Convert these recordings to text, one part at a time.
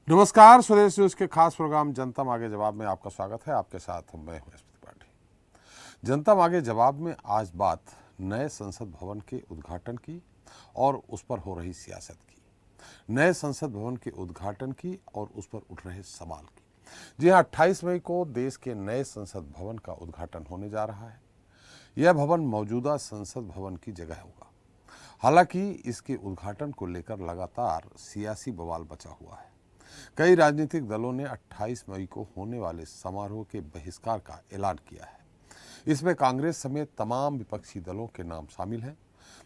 नमस्कार, स्वदेश न्यूज के खास प्रोग्राम जनता मांगे जवाब में आपका स्वागत है। आपके साथ मैं हूं एसपी त्रिपाठी। जनता मांगे जवाब में आज बात नए संसद भवन के उद्घाटन की और उस पर हो रही सियासत की। नए संसद भवन के उद्घाटन की और उस पर उठ रहे सवाल की। जी हाँ, 28 मई को देश के नए संसद भवन का उद्घाटन होने जा रहा है। यह भवन मौजूदा संसद भवन की जगह होगा। हालांकि इसके उद्घाटन को लेकर लगातार सियासी बवाल बचा हुआ है। कई राजनीतिक दलों ने 28 मई को होने वाले समारोह के बहिष्कार का ऐलान किया है। इसमें कांग्रेस समेत तमाम विपक्षी दलों के नाम शामिल हैं।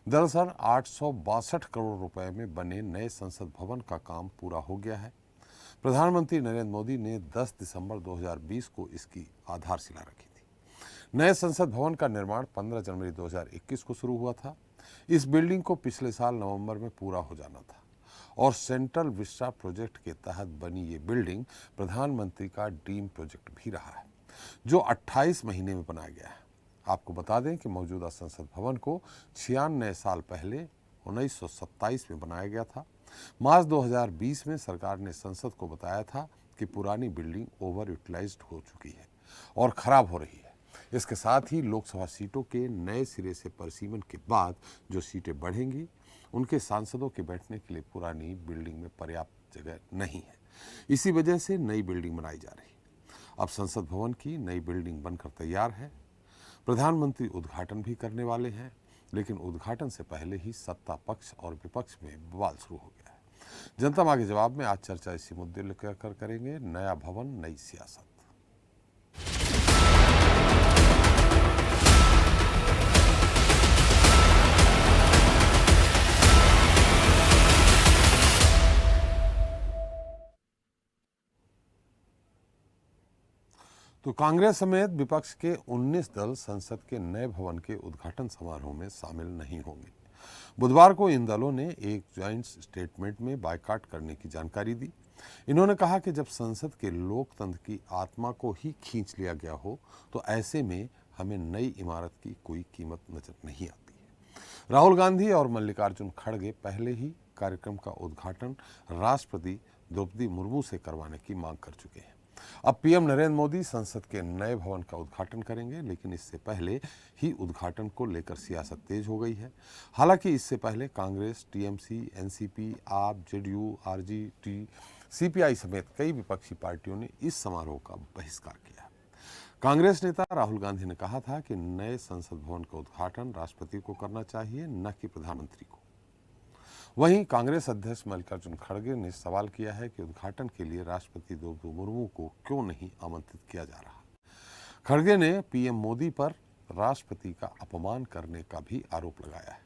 दरअसल 862 करोड़ रुपए में बने नए संसद भवन का काम पूरा हो गया है। प्रधानमंत्री नरेंद्र मोदी ने 10 दिसंबर 2020 को इसकी आधारशिला रखी थी। नए संसद भवन का निर्माण 15 जनवरी 2021 को शुरू हुआ था। इस बिल्डिंग को पिछले साल नवंबर में पूरा हो जाना था और सेंट्रल विस्टा प्रोजेक्ट के तहत बनी ये बिल्डिंग प्रधानमंत्री का ड्रीम प्रोजेक्ट भी रहा है, जो 28 महीने में बनाया गया है। आपको बता दें कि मौजूदा संसद भवन को 96 साल पहले 1927 में बनाया गया था। मार्च 2020 में सरकार ने संसद को बताया था कि पुरानी बिल्डिंग ओवर यूटिलाइज्ड हो चुकी है और खराब हो रही है। इसके साथ ही लोकसभा सीटों के नए सिरे से परिसीमन के बाद जो सीटें बढ़ेंगी, उनके सांसदों के बैठने के लिए पुरानी बिल्डिंग में पर्याप्त जगह नहीं है। इसी वजह से नई बिल्डिंग बनाई जा रही है। अब संसद भवन की नई बिल्डिंग बनकर तैयार है। प्रधानमंत्री उद्घाटन भी करने वाले हैं, लेकिन उद्घाटन से पहले ही सत्ता पक्ष और विपक्ष में बवाल शुरू हो गया है। जनता मांगे जवाब में आज चर्चा इसी मुद्दे लेकर करेंगे। नया भवन, नई सियासत। तो कांग्रेस समेत विपक्ष के 19 दल संसद के नए भवन के उद्घाटन समारोह में शामिल नहीं होंगे। बुधवार को इन दलों ने एक ज्वाइंट स्टेटमेंट में बायकॉट करने की जानकारी दी। इन्होंने कहा कि जब संसद के लोकतंत्र की आत्मा को ही खींच लिया गया हो, तो ऐसे में हमें नई इमारत की कोई कीमत नजर नहीं आती है। राहुल गांधी और मल्लिकार्जुन खड़गे पहले ही कार्यक्रम का उद्घाटन राष्ट्रपति द्रौपदी मुर्मू से करवाने की मांग कर चुके हैं। अब पीएम नरेंद्र मोदी संसद के नए भवन का उद्घाटन करेंगे, लेकिन इससे पहले ही उद्घाटन को लेकर सियासत तेज हो गई है। हालांकि इससे पहले कांग्रेस, टीएमसी, एनसीपी, आप, जेडीयू, आरजेडी, सीपीआई समेत कई विपक्षी पार्टियों ने इस समारोह का बहिष्कार किया। कांग्रेस नेता राहुल गांधी ने कहा था कि नए संसद भवन का उद्घाटन राष्ट्रपति को करना चाहिए, न कि प्रधानमंत्री को। वहीं कांग्रेस अध्यक्ष मल्लिकार्जुन खड़गे ने सवाल किया है कि उद्घाटन के लिए राष्ट्रपति द्रौपदी मुर्मू को क्यों नहीं आमंत्रित किया जा रहा। खड़गे ने पीएम मोदी पर राष्ट्रपति का अपमान करने का भी आरोप लगाया है।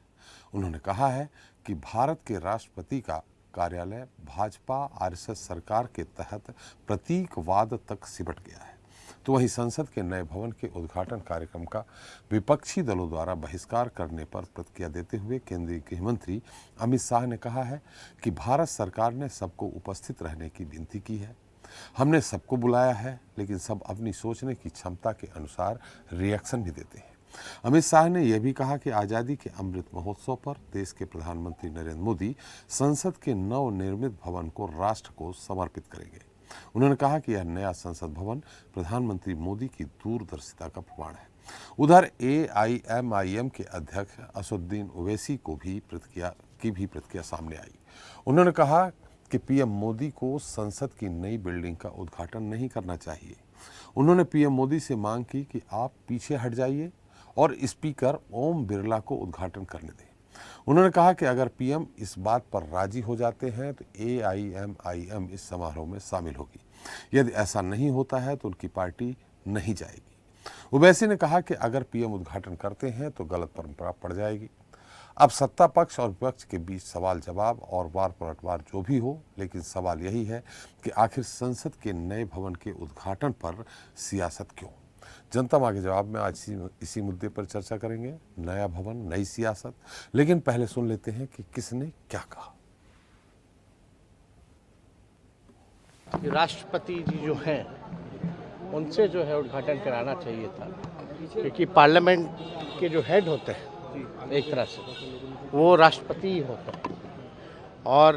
उन्होंने कहा है कि भारत के राष्ट्रपति का कार्यालय भाजपा आरएसएस सरकार के तहत प्रतीकवाद तक सिमट गया है। तो वहीं संसद के नए भवन के उद्घाटन कार्यक्रम का विपक्षी दलों द्वारा बहिष्कार करने पर प्रतिक्रिया देते हुए केंद्रीय गृह मंत्री अमित शाह ने कहा है कि भारत सरकार ने सबको उपस्थित रहने की विनती की है। हमने सबको बुलाया है, लेकिन सब अपनी सोचने की क्षमता के अनुसार रिएक्शन भी देते हैं। अमित शाह ने यह भी कहा कि आज़ादी के अमृत महोत्सव पर देश के प्रधानमंत्री नरेंद्र मोदी संसद के नवनिर्मित भवन को राष्ट्र को समर्पित करेंगे। उन्होंने कहा कि यह नया संसद भवन प्रधानमंत्री मोदी की दूरदर्शिता का प्रमाण है। उधर एआईएमआईएम के अध्यक्ष असदुद्दीन ओवैसी को भी प्रतिक्रिया सामने आई। उन्होंने कहा कि पीएम मोदी को संसद की नई बिल्डिंग का उद्घाटन नहीं करना चाहिए। उन्होंने पीएम मोदी से मांग की कि आप पीछे हट जाइए और स्पीकर ओम बिरला को उद्घाटन करने दें। उन्होंने कहा कि अगर पीएम इस बात पर राजी हो जाते हैं तो एआईएमआईएम इस समारोह में शामिल होगी। यदि ऐसा नहीं होता है तो उनकी पार्टी नहीं जाएगी। ओवैसी ने कहा कि अगर पीएम उद्घाटन करते हैं तो गलत परंपरा पड़ जाएगी। अब सत्ता पक्ष और विपक्ष के बीच सवाल जवाब और वार पलटवार जो भी हो, लेकिन सवाल यही है कि आखिर संसद के नए भवन के उद्घाटन पर सियासत क्यों। जनता मांगे जवाब में आज इसी मुद्दे पर चर्चा करेंगे। नया भवन, नई सियासत। लेकिन पहले सुन लेते हैं कि किसने क्या कहा। राष्ट्रपति जी जो हैं उनसे जो है उद्घाटन कराना चाहिए था, क्योंकि पार्लियामेंट के जो हेड होते हैं एक तरह से वो राष्ट्रपति ही होते हैं और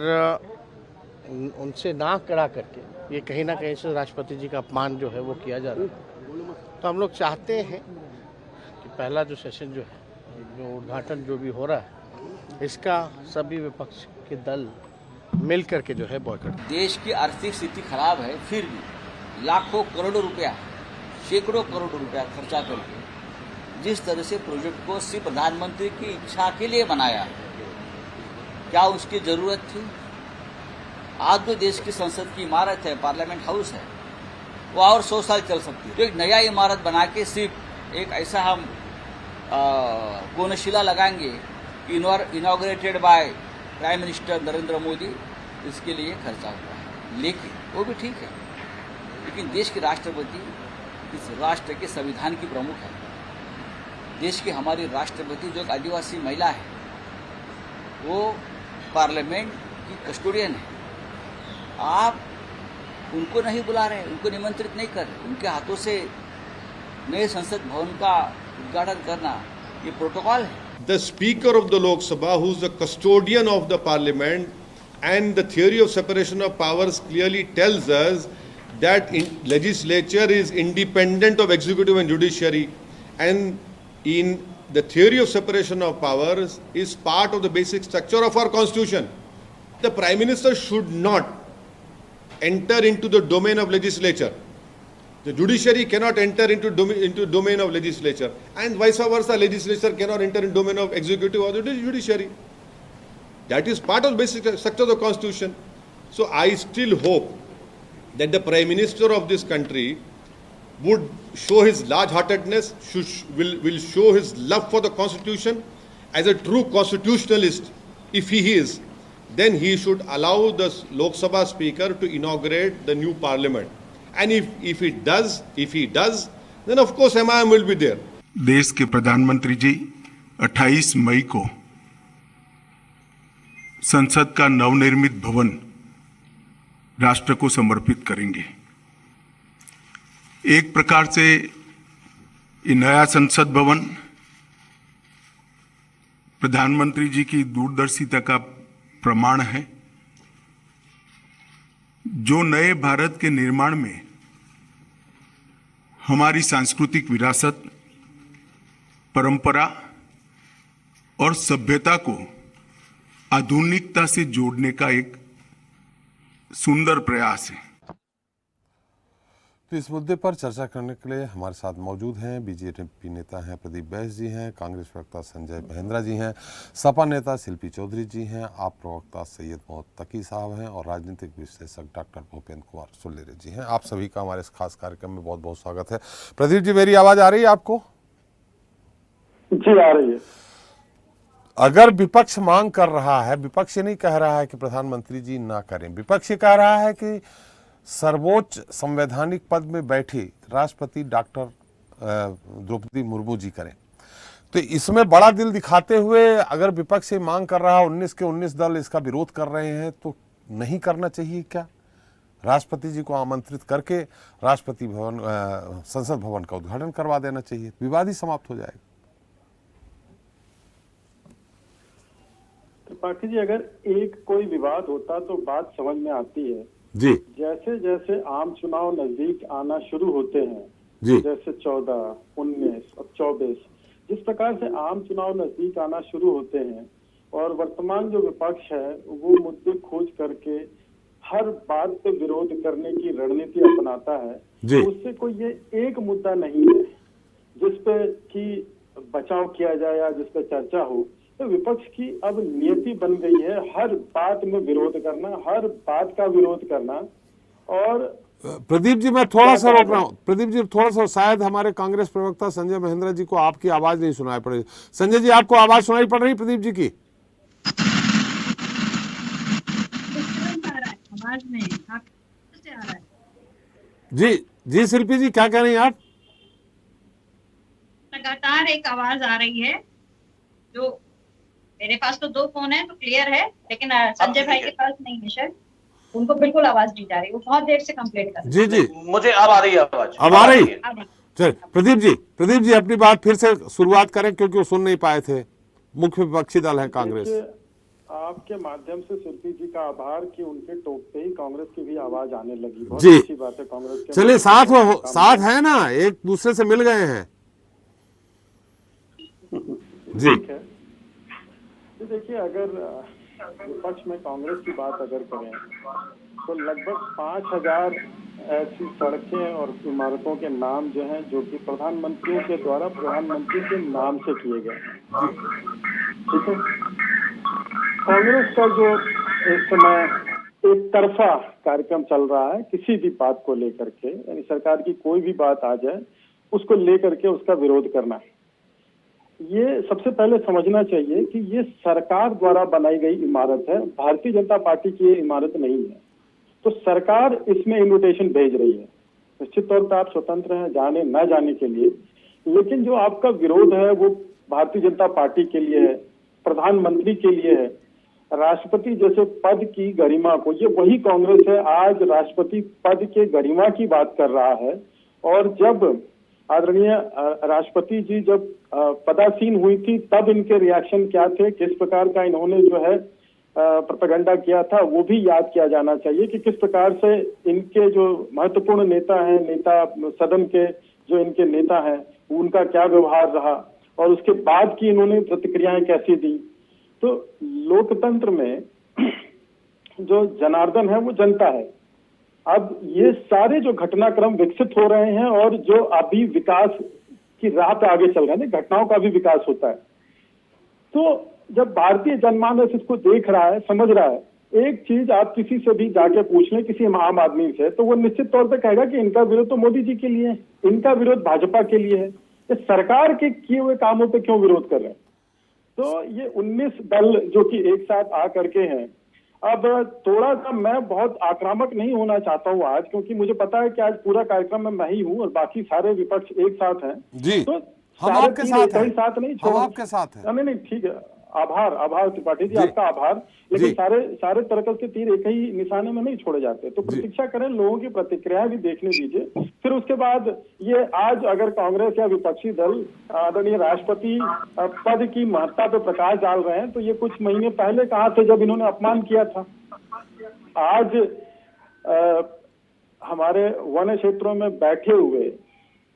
उनसे ना करा करके ये कहीं ना कहीं से राष्ट्रपति जी का अपमान जो है वो किया जा रहा है। तो हम लोग चाहते हैं कि पहला जो सेशन जो है, जो उद्घाटन जो भी हो रहा है, इसका सभी विपक्ष के दल मिल करके जो है बॉयकॉट। देश की आर्थिक स्थिति खराब है, फिर भी लाखों करोड़ों रुपया, सैकड़ों करोड़ रुपया खर्चा करके जिस तरह से प्रोजेक्ट को सिर्फ प्रधानमंत्री की इच्छा के लिए बनाया, क्या उसकी जरूरत थी? आज जो देश की संसद की इमारत है, पार्लियामेंट हाउस है, वो और 100 साल चल सकती है। तो एक नया इमारत बना के सिर्फ एक ऐसा हम कोनशिला लगाएंगे, inaugurated by prime minister Narendra Modi, इसके लिए खर्चा हुआ है। लेकिन वो भी ठीक है, लेकिन देश के राष्ट्रपति इस राष्ट्र के संविधान की प्रमुख है। देश की हमारी राष्ट्रपति जो एक आदिवासी महिला है, वो पार्लियामेंट की कस्टोडियन है। आप उनको नहीं बुला रहे, उनको निमंत्रित नहीं कर रहे, उनके हाथों से नए संसद भवन का उद्घाटन करना ये प्रोटोकॉल है। The Speaker of the Lok Sabha, who is the custodian of the Parliament, and the theory of separation of powers clearly tells us that legislature is independent of executive and judiciary, and in the theory of separation of powers is part of the basic structure of our constitution. The Prime Minister should not enter into the domain of legislature. The judiciary cannot enter into domain of legislature, and vice versa, legislature cannot enter in domain of executive or the judiciary. That is part of the basic structure of the constitution. So I still hope that the Prime Minister of this country would show his large-heartedness, will show his love for the constitution. As a true constitutionalist, if he is, then he should allow the Lok Sabha Speaker to inaugurate the new parliament. And if he does, then of course MIM will be there. देश के प्रधानमंत्री जी 28 मई को संसद का नवनिर्मित भवन राष्ट्र को समर्पित करेंगे। एक प्रकार से ये नया संसद भवन प्रधानमंत्री जी की दूरदर्शिता का प्रमाण है, जो नए भारत के निर्माण में हमारी सांस्कृतिक विरासत, परंपरा और सभ्यता को आधुनिकता से जोड़ने का एक सुंदर प्रयास है। तो इस मुद्दे पर चर्चा करने के लिए हमारे साथ मौजूद हैं बीजेपी नेता हैं प्रदीप बैस जी हैं, कांग्रेस प्रवक्ता संजय महेंद्रा जी हैं, सपा नेता शिल्पी चौधरी जी हैं, आप प्रवक्ता सैयद मोहम्मद तकी साहब हैं और राजनीतिक विश्लेषक डॉक्टर भूपेंद्र कुमार सुलेरे जी हैं। आप सभी का हमारे इस खास कार्यक्रम में बहुत बहुत स्वागत है। प्रदीप जी, मेरी आवाज आ रही है आपको? जी आ रही है। अगर विपक्ष मांग कर रहा है, विपक्ष नहीं कह रहा है कि प्रधानमंत्री जी ना करें, विपक्ष कह रहा है कि सर्वोच्च संवैधानिक पद में बैठी राष्ट्रपति डॉक्टर द्रौपदी मुर्मू जी करें, तो इसमें बड़ा दिल दिखाते हुए अगर विपक्ष से मांग कर रहा है, 19 के 19 दल इसका विरोध कर रहे हैं, तो नहीं करना चाहिए क्या? राष्ट्रपति जी को आमंत्रित करके राष्ट्रपति भवन, संसद भवन का उद्घाटन करवा देना चाहिए, विवाद ही समाप्त हो जाएगा। त्रिपाठी जी, अगर एक कोई विवाद होता तो बात समझ में आती है जी। जैसे जैसे आम चुनाव नजदीक आना शुरू होते हैं जी, जैसे 14, 19 और 24, जिस प्रकार से आम चुनाव नजदीक आना शुरू होते हैं और वर्तमान जो विपक्ष है वो मुद्दे खोज करके हर बात पे विरोध करने की रणनीति अपनाता है, जी। तो उससे कोई ये एक मुद्दा नहीं है जिसपे कि बचाव किया जाए या जिस पे चर्चा हो। तो विपक्ष की अब नियति बन गई है हर बात में विरोध करना, हर बात का विरोध करना। और प्रदीप जी, मैं थोड़ा सा रोक रहा हूँ। प्रदीप जी, थोड़ा सा, शायद हमारे कांग्रेस प्रवक्ता संजय महेंद्रा जी को आपकी आवाज नहीं सुनाई पड़ रही। संजय जी, आपको आवाज सुनाई पड़ रही प्रदीप जी की? आवाज नहीं आ रहा है। जी जी, शिल्पी जी क्या कह रही हैं आप? लगातार एक आवाज आ रही है, जो मेरे पास तो 2 फोन है तो क्लियर है, लेकिन संजय भाई के पास नहीं है, शायद उनको बिल्कुल आवाज नहीं जा रही, वो बहुत देर से कंप्लेंट कर रहे हैं। जी जी, मुझे अब आ रही है आवाज। अब आ रही है। चल प्रदीप जी अपनी बात फिर से शुरुआत करें, क्योंकि वो सुन नहीं पाए थे। मुख्य विपक्षी दल है कांग्रेस। आपके माध्यम से सुरभि जी का आभार कि उनके टोक पे ही कांग्रेस की भी आवाज आने लगी। बहुत जी। अच्छी बात है। कांग्रेस के चलिए साथ है ना, एक दूसरे से मिल गए हैं। जी ठीक है। तो देखिए, अगर विपक्ष में कांग्रेस की बात अगर करें तो लगभग 5000 ऐसी सड़कें और इमारतों के नाम जो हैं, जो कि प्रधानमंत्रियों के द्वारा प्रधानमंत्री के नाम से किए गए हैं। ठीक है। कांग्रेस का जो इस समय एक तरफा कार्यक्रम चल रहा है किसी भी बात को लेकर के, यानी सरकार की कोई भी बात आ जाए उसको लेकर के उसका विरोध करना है, ये सबसे पहले समझना चाहिए कि ये सरकार द्वारा बनाई गई इमारत है, भारतीय जनता पार्टी की ये इमारत नहीं है। तो सरकार इसमें इन्विटेशन भेज रही है। निश्चित तौर पर आप स्वतंत्र हैं जाने न जाने के लिए, लेकिन जो आपका विरोध है वो भारतीय जनता पार्टी के लिए है, प्रधानमंत्री के लिए है, राष्ट्रपति जैसे पद की गरिमा को, ये वही कांग्रेस है आज राष्ट्रपति पद के गरिमा की बात कर रहा है। और जब आदरणीय राष्ट्रपति जी जब पदासीन हुई थी तब इनके रिएक्शन क्या थे, किस प्रकार का इन्होंने जो है प्रोपेगेंडा किया था, वो भी याद किया जाना चाहिए कि किस प्रकार से इनके जो महत्वपूर्ण नेता हैं, नेता सदन के जो इनके नेता हैं, उनका क्या व्यवहार रहा और उसके बाद की इन्होंने प्रतिक्रियाएं कैसी दी। तो लोकतंत्र में जो जनार्दन है वो जनता है। अब ये सारे जो घटनाक्रम विकसित हो रहे हैं और जो अभी विकास की राह पे आगे चल रहे हैं, घटनाओं का भी विकास होता है। तो जब भारतीय जनमानस इसको देख रहा है, समझ रहा है, एक चीज आप किसी से भी जाके पूछ लें, किसी आम आदमी से, तो वो निश्चित तौर पे कहेगा कि इनका विरोध तो मोदी जी के लिए है, इनका विरोध भाजपा के लिए है, ये सरकार के किए हुए कामों पे क्यों विरोध कर रहे हैं। तो ये 19 दल जो कि एक साथ आ करके हैं। अब थोड़ा सा मैं बहुत आक्रामक नहीं होना चाहता हूँ आज, क्योंकि मुझे पता है कि आज पूरा कार्यक्रम में मैं ही हूँ और बाकी सारे विपक्ष एक साथ हैं। जी, तो हम आपके साथ हैं, साथ नहीं, हम आपके साथ हैं। नहीं ठीक है, आभार त्रिपाठी जी, आपका आभार। लेकिन सारे तरकस के तीर एक ही निशाने में नहीं छोड़े जाते। तो प्रतीक्षा करें, लोगों की प्रतिक्रिया भी देखने दीजिए, फिर उसके बाद ये आज अगर कांग्रेस या विपक्षी दल आदरणीय राष्ट्रपति पद की महत्ता पे प्रकाश डाल रहे हैं, तो ये कुछ महीने पहले कहा थे जब इन्होंने अपमान किया था। आज हमारे वन क्षेत्रों में बैठे हुए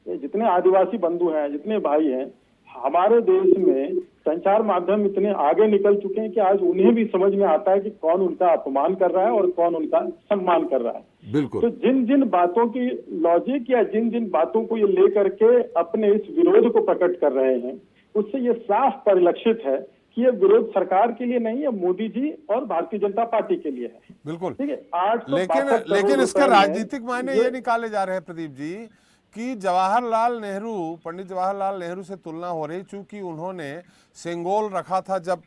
जितने आदिवासी बंधु हैं, जितने भाई हैं, हमारे देश में संचार माध्यम इतने आगे निकल चुके हैं कि आज उन्हें भी समझ में आता है कि कौन उनका अपमान कर रहा है और कौन उनका सम्मान कर रहा है। बिल्कुल। तो जिन जिन बातों की लॉजिक या जिन जिन बातों को ये लेकर के अपने इस विरोध को प्रकट कर रहे हैं, उससे ये साफ परिलक्षित है कि ये विरोध सरकार के लिए नहीं है, मोदी जी और भारतीय जनता पार्टी के लिए है। बिल्कुल, ठीक है। लेकिन इसके राजनीतिक मायने ये निकाले जा रहे हैं प्रदीप जी कि जवाहरलाल नेहरू, पंडित जवाहरलाल नेहरू से तुलना हो रही, चूंकि उन्होंने सेंगोल रखा था जब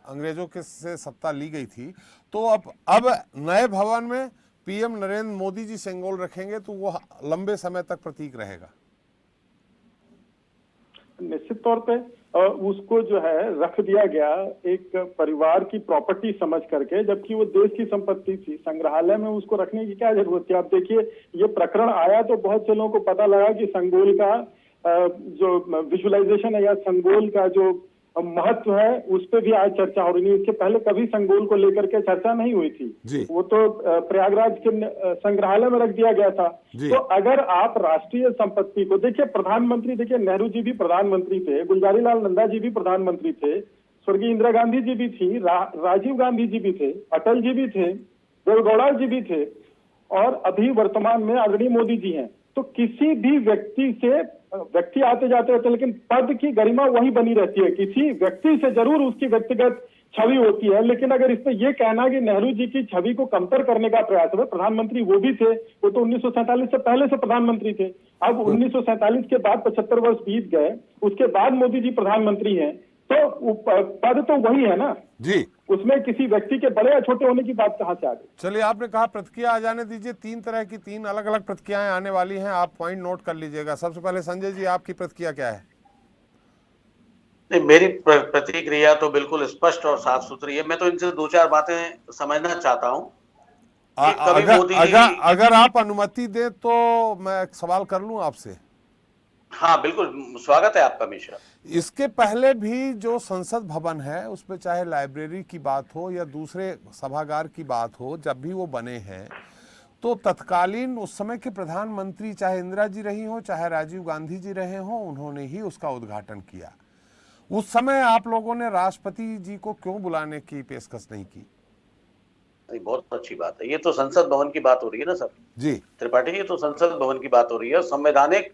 अंग्रेजों के से सत्ता ली गई थी। तो अब नए भवन में पीएम नरेंद्र मोदी जी सेंगोल रखेंगे तो वो लंबे समय तक प्रतीक रहेगा। निश्चित तौर पे उसको जो है रख दिया गया एक परिवार की प्रॉपर्टी समझ करके, जबकि वो देश की संपत्ति थी। संग्रहालय में उसको रखने की क्या जरूरत थी। आप देखिए, ये प्रकरण आया तो बहुत से लोगों को पता लगा कि संगोल का जो विजुअलाइजेशन है या संगोल का जो महत्व है उस पर भी आज चर्चा हो रही है। इसके पहले कभी संगोल को लेकर के चर्चा नहीं हुई थी। वो तो प्रयागराज के संग्रहालय में रख दिया गया था। तो अगर आप राष्ट्रीय संपत्ति को देखिए, प्रधानमंत्री देखिए, नेहरू जी भी प्रधानमंत्री थे, गुलजारी लाल नंदा जी भी प्रधानमंत्री थे, स्वर्गीय इंदिरा गांधी जी भी थी, राजीव गांधी जी भी थे, अटल जी भी थे, देवेगौड़ा जी भी थे और अभी वर्तमान में आदरणीय मोदी जी हैं। तो किसी भी व्यक्ति आते जाते रहते, लेकिन पद की गरिमा वही बनी रहती है। किसी व्यक्ति से जरूर उसकी व्यक्तिगत छवि होती है, लेकिन अगर इस पे ये कहना कि नेहरू जी की छवि को कमतर करने का प्रयास है, प्रधानमंत्री वो भी थे, वो तो 1947 से पहले से प्रधानमंत्री थे। अब 1947 के बाद 75 वर्ष बीत गए, उसके बाद मोदी जी प्रधानमंत्री हैं, तो पद तो वही है ना जी, उसमें किसी व्यक्ति के बड़े या छोटे होने की बात कहां से आ गई। चलिए, आपने कहा प्रतिक्रिया आ जाने दीजिए। 3 तरह की 3 अलग अलग प्रतिक्रियाएं आने वाली हैं, आप पॉइंट नोट कर लीजिएगा। सबसे पहले संजय जी, आपकी प्रतिक्रिया क्या है? नहीं, मेरी प्रतिक्रिया तो बिल्कुल स्पष्ट और साफ सुथरी है। मैं तो इनसे 2-4 बातें समझना चाहता हूँ। अगर आप अनुमति दें तो मैं एक सवाल कर लूं आपसे। हाँ बिल्कुल, स्वागत है आपका मिश्रा। इसके पहले भी जो संसद भवन है उसमें चाहे लाइब्रेरी की बात हो या दूसरे सभागार की बात हो, जब भी वो बने हैं तो तत्कालीन उस समय के प्रधानमंत्री, चाहे इंदिरा जी रही हो चाहे राजीव गांधी जी रहे हो, उन्होंने ही उसका उद्घाटन किया। उस समय आप लोगों ने राष्ट्रपति जी को क्यों बुलाने की पेशकश नहीं की? बहुत अच्छी बात है। ये तो संसद भवन की बात हो रही है ना सर जी त्रिपाठी जी, तो संसद भवन की बात हो रही है। संवैधानिक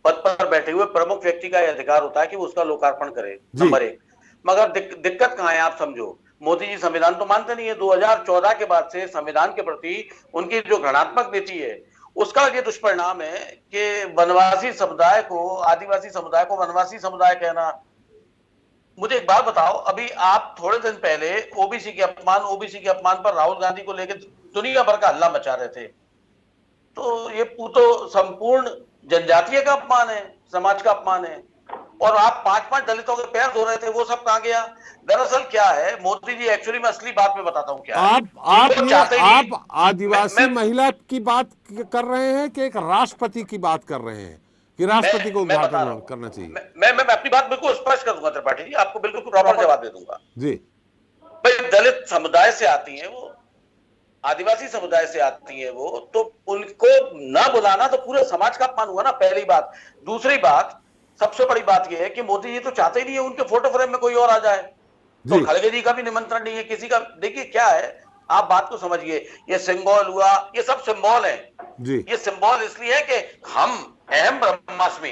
पद पर बैठे हुए प्रमुख व्यक्ति का यह अधिकार होता है कि वो उसका लोकार्पण करे, नंबर 1। मगर दिक्कत कहाँ है आप समझो, मोदी जी संविधान तो मानते नहीं है। 2014 के बाद से संविधान के प्रति उनकी जो घृणात्मक नीति है उसका ये दुष्परिणाम है कि वनवासी समुदाय को, आदिवासी समुदाय को वनवासी समुदाय कहना। मुझे एक बात बताओ, अभी आप थोड़े दिन पहले ओबीसी के अपमान पर राहुल गांधी को लेकर दुनिया भर का हल्ला मचा रहे थे। तो ये तो संपूर्ण जनजातीय का अपमान है, समाज का अपमान है। और आप 5-5 दलितों के पैर धो रहे थे, वो सब कहां गया? दरअसल क्या है, मोदी जी एक्चुअली मैं असली बात में बताता हूं क्या आप आदिवासी महिला की बात कर रहे हैं कि एक राष्ट्रपति की बात कर रहे हैं कि राष्ट्रपति को उद्घाटन करना चाहिए? मैं अपनी बात बिल्कुल स्पष्ट कर दूंगा त्रिपाठी जी, आपको बिल्कुल प्रॉपर जवाब दे दूंगा जी। भाई, दलित समुदाय से आती है वो, आदिवासी समुदाय से आती है वो, तो उनको ना बुलाना तो पूरे समाज का अपमान हुआ ना, पहली बात। दूसरी बात, सबसे बड़ी बात यह है कि मोदी जी तो चाहते ही नहीं है उनके फोटो फ्रेम में कोई और आ जाए, तो खड़गे जी का भी निमंत्रण नहीं है किसी का। देखिए क्या है, आप बात को समझिए, ये सिंबल हुआ, ये सब सिंबल है जी। ये सिंबल इसलिए है कि हम अहम ब्रह्मास्मि,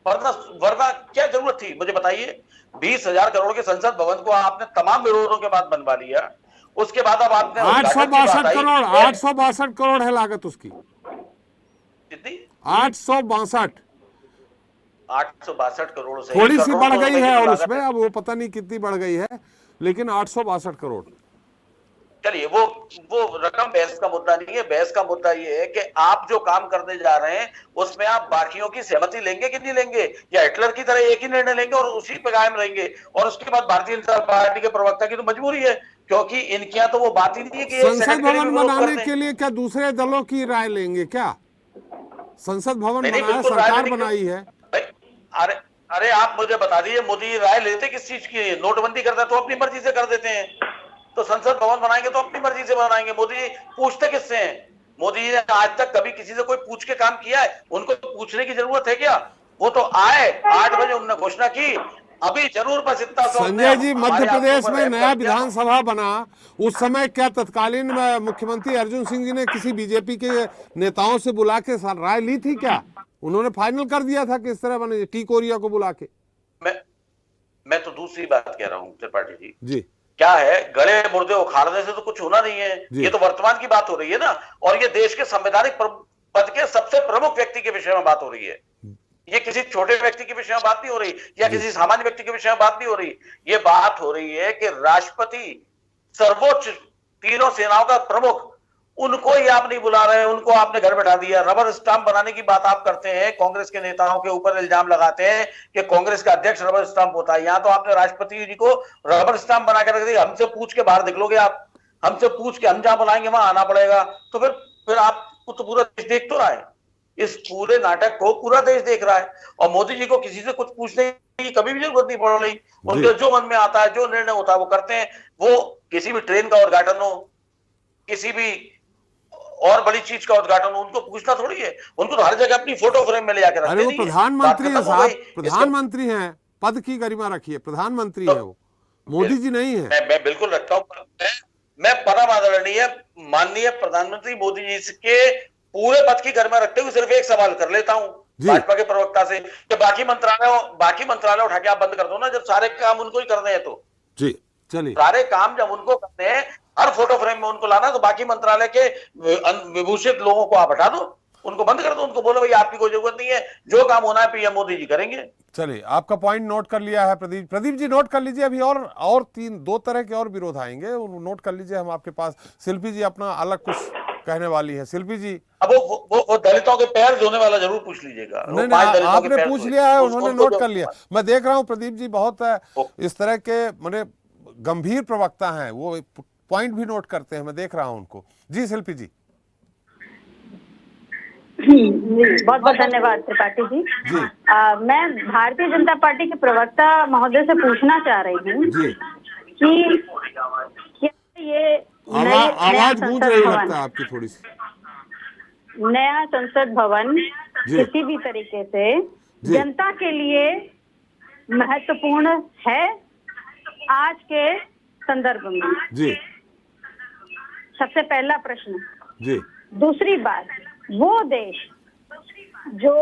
वरना क्या जरूरत थी मुझे बताइए? 20,000 करोड़ के संसद भवन को आपने तमाम विरोधों के बाद बनवा लिया, उसके बाद अब आपने 862 करोड़ है लागत उसकी। कितनी? 862 करोड़ से थोड़ी सी बढ़ गई है, और उसमें अब वो पता नहीं कितनी बढ़ गई है, लेकिन 862 करोड़। चलिए वो रकम बहस का मुद्दा नहीं है। बहस का मुद्दा ये है कि आप जो काम करने जा रहे हैं उसमें आप बाकियों की सहमति लेंगे कि नहीं लेंगे, या हिटलर की तरह एक ही निर्णय लेंगे और उसी पे कायम रहेंगे? और उसके बाद भारतीय जनता पार्टी के प्रवक्ता की तो मजबूरी है, क्योंकि इनके यहाँ तो वो बात ही नहीं है कि संसद भवन बनाने के लिए क्या दूसरे दलों की राय लेंगे क्या? संसद भवन बनाया, सरकार बनाई है। अरे आप मुझे बता दीजिए, मोदी राय लेते किस चीज की? नोटबंदी करता तो अपनी मर्जी से कर देते हैं, तो संसद भवन बनाएंगे तो अपनी मर्जी से बनाएंगे। मोदी जी पूछते किससे हैं? मोदी जी ने आज तक कभी किसी से कोई पूछ के काम किया है? उनको पूछने की जरूरत है क्या? वो तो आए 8 बजे, उन्होंने घोषणा की, अभी जरूर बस इतना। संजय जी, मध्य प्रदेश में नया विधानसभा बना, उस समय क्या तत्कालीन मुख्यमंत्री अर्जुन सिंह जी ने किसी बीजेपी के नेताओं से बुला के राय ली थी क्या? उन्होंने फाइनल कर दिया था कि इस तरह बने, टी कोरिया को बुला के। मैं तो दूसरी बात कह रहा हूँ त्रिपाठी जी, क्या है, गले मुर्दे उखाड़ने से तो कुछ होना नहीं है। ये तो वर्तमान की बात हो रही है ना, और ये देश के संवैधानिक पद के सबसे प्रमुख व्यक्ति के विषय में बात हो रही है। ये किसी छोटे व्यक्ति के विषय में बात नहीं हो रही, या किसी सामान्य व्यक्ति के विषय में बात नहीं हो रही। ये बात हो रही है कि राष्ट्रपति, सर्वोच्च तीनों सेनाओं का प्रमुख, उनको ही आप नहीं बुला रहे हैं, उनको आपने घर बैठा दिया। रबर स्टाम्प बनाने की बात आप करते हैं, कांग्रेस के नेताओं के ऊपर इल्जाम लगाते हैं कि कांग्रेस का अध्यक्ष रबर स्टाम्प होता है। यहाँ तो आपने राष्ट्रपति जी को रबर स्टाम्प बना के रख दिया। हमसे पूछ के बाहर निकलोगे आप, हमसे पूछ के हम जहां बुलाएंगे वहां आना पड़ेगा, तो फिर आपको तो पूरा देश देख तो रहा है, इस पूरे नाटक को पूरा देश देख रहा है। और मोदी जी को किसी से कुछ पूछने की कभी भी जरूरत नहीं पड़ रही। उनके जो मन में आता है, जो निर्णय होता है वो करते हैं। वो किसी भी ट्रेन का उद्घाटन हो, किसी भी और बड़ी चीज का उद्घाटन हो, उनको पूछना थोड़ी है। उनको तो हर जगह अपनी फोटो फ्रेम में ले जाकर रखते हैं। अरे वो प्रधानमंत्री है साहब, प्रधानमंत्री हैं, पद की गरिमा रखिए, प्रधानमंत्री है वो, मोदी जी नहीं है। मैं बिल्कुल रखता हूँ। मैं परम आदरणीय माननीय प्रधानमंत्री मोदी जी के पूरे पद की गरिमा रखते हुए सिर्फ एक सवाल कर लेता हूँ भाजपा के प्रवक्ता से, कि बाकी मंत्रालय उठा के आप बंद कर दो ना, जब सारे काम उनको ही करने हैं तो। जी चलिए, सारे काम जब उनको करने हैं, हर फोटो फ्रेम में उनको लाना, तो बाकी मंत्रालय के विभूषित लोगों को आप हटा दो, उनको बंद कर दो, उनको बोलो भाई आपकी कोई जरूरत नहीं है, जो काम होना है पीएम मोदी जी करेंगे। चलिए, आपका पॉइंट नोट कर लिया है प्रदीप जी, नोट कर लीजिए। अभी और 2 तरह के और विरोध आएंगे, नोट कर लीजिए। हम आपके पास, शिल्पी जी अपना अलग कुछ कहने वाली है। शिल्पी जी, अब वो दलितों के पैर धोने वाला जरूर पूछ लीजिएगा। नहीं, आपने पूछ लिया है, उन्होंने नोट कर लिया। मैं देख रहा हूँ प्रदीप जी बहुत इस तरह के माने गंभीर प्रवक्ता हैं, वो पॉइंट भी नोट करते हैं, मैं देख रहा हूं उनको। जी शिल्पी जी। बहुत बहुत धन्यवाद त्रिपाठी जी। मैं भारतीय जनता पार्टी के प्रवक्ता महोदय से पूछना चाह रही हूँ कि क्या ये आवाज गूंज रही लगता है आपकी थोड़ी सी। नया संसद भवन किसी भी तरीके से जनता के लिए महत्वपूर्ण है आज के संदर्भ में? जी। सबसे पहला प्रश्न। जी। दूसरी बात, वो देश जो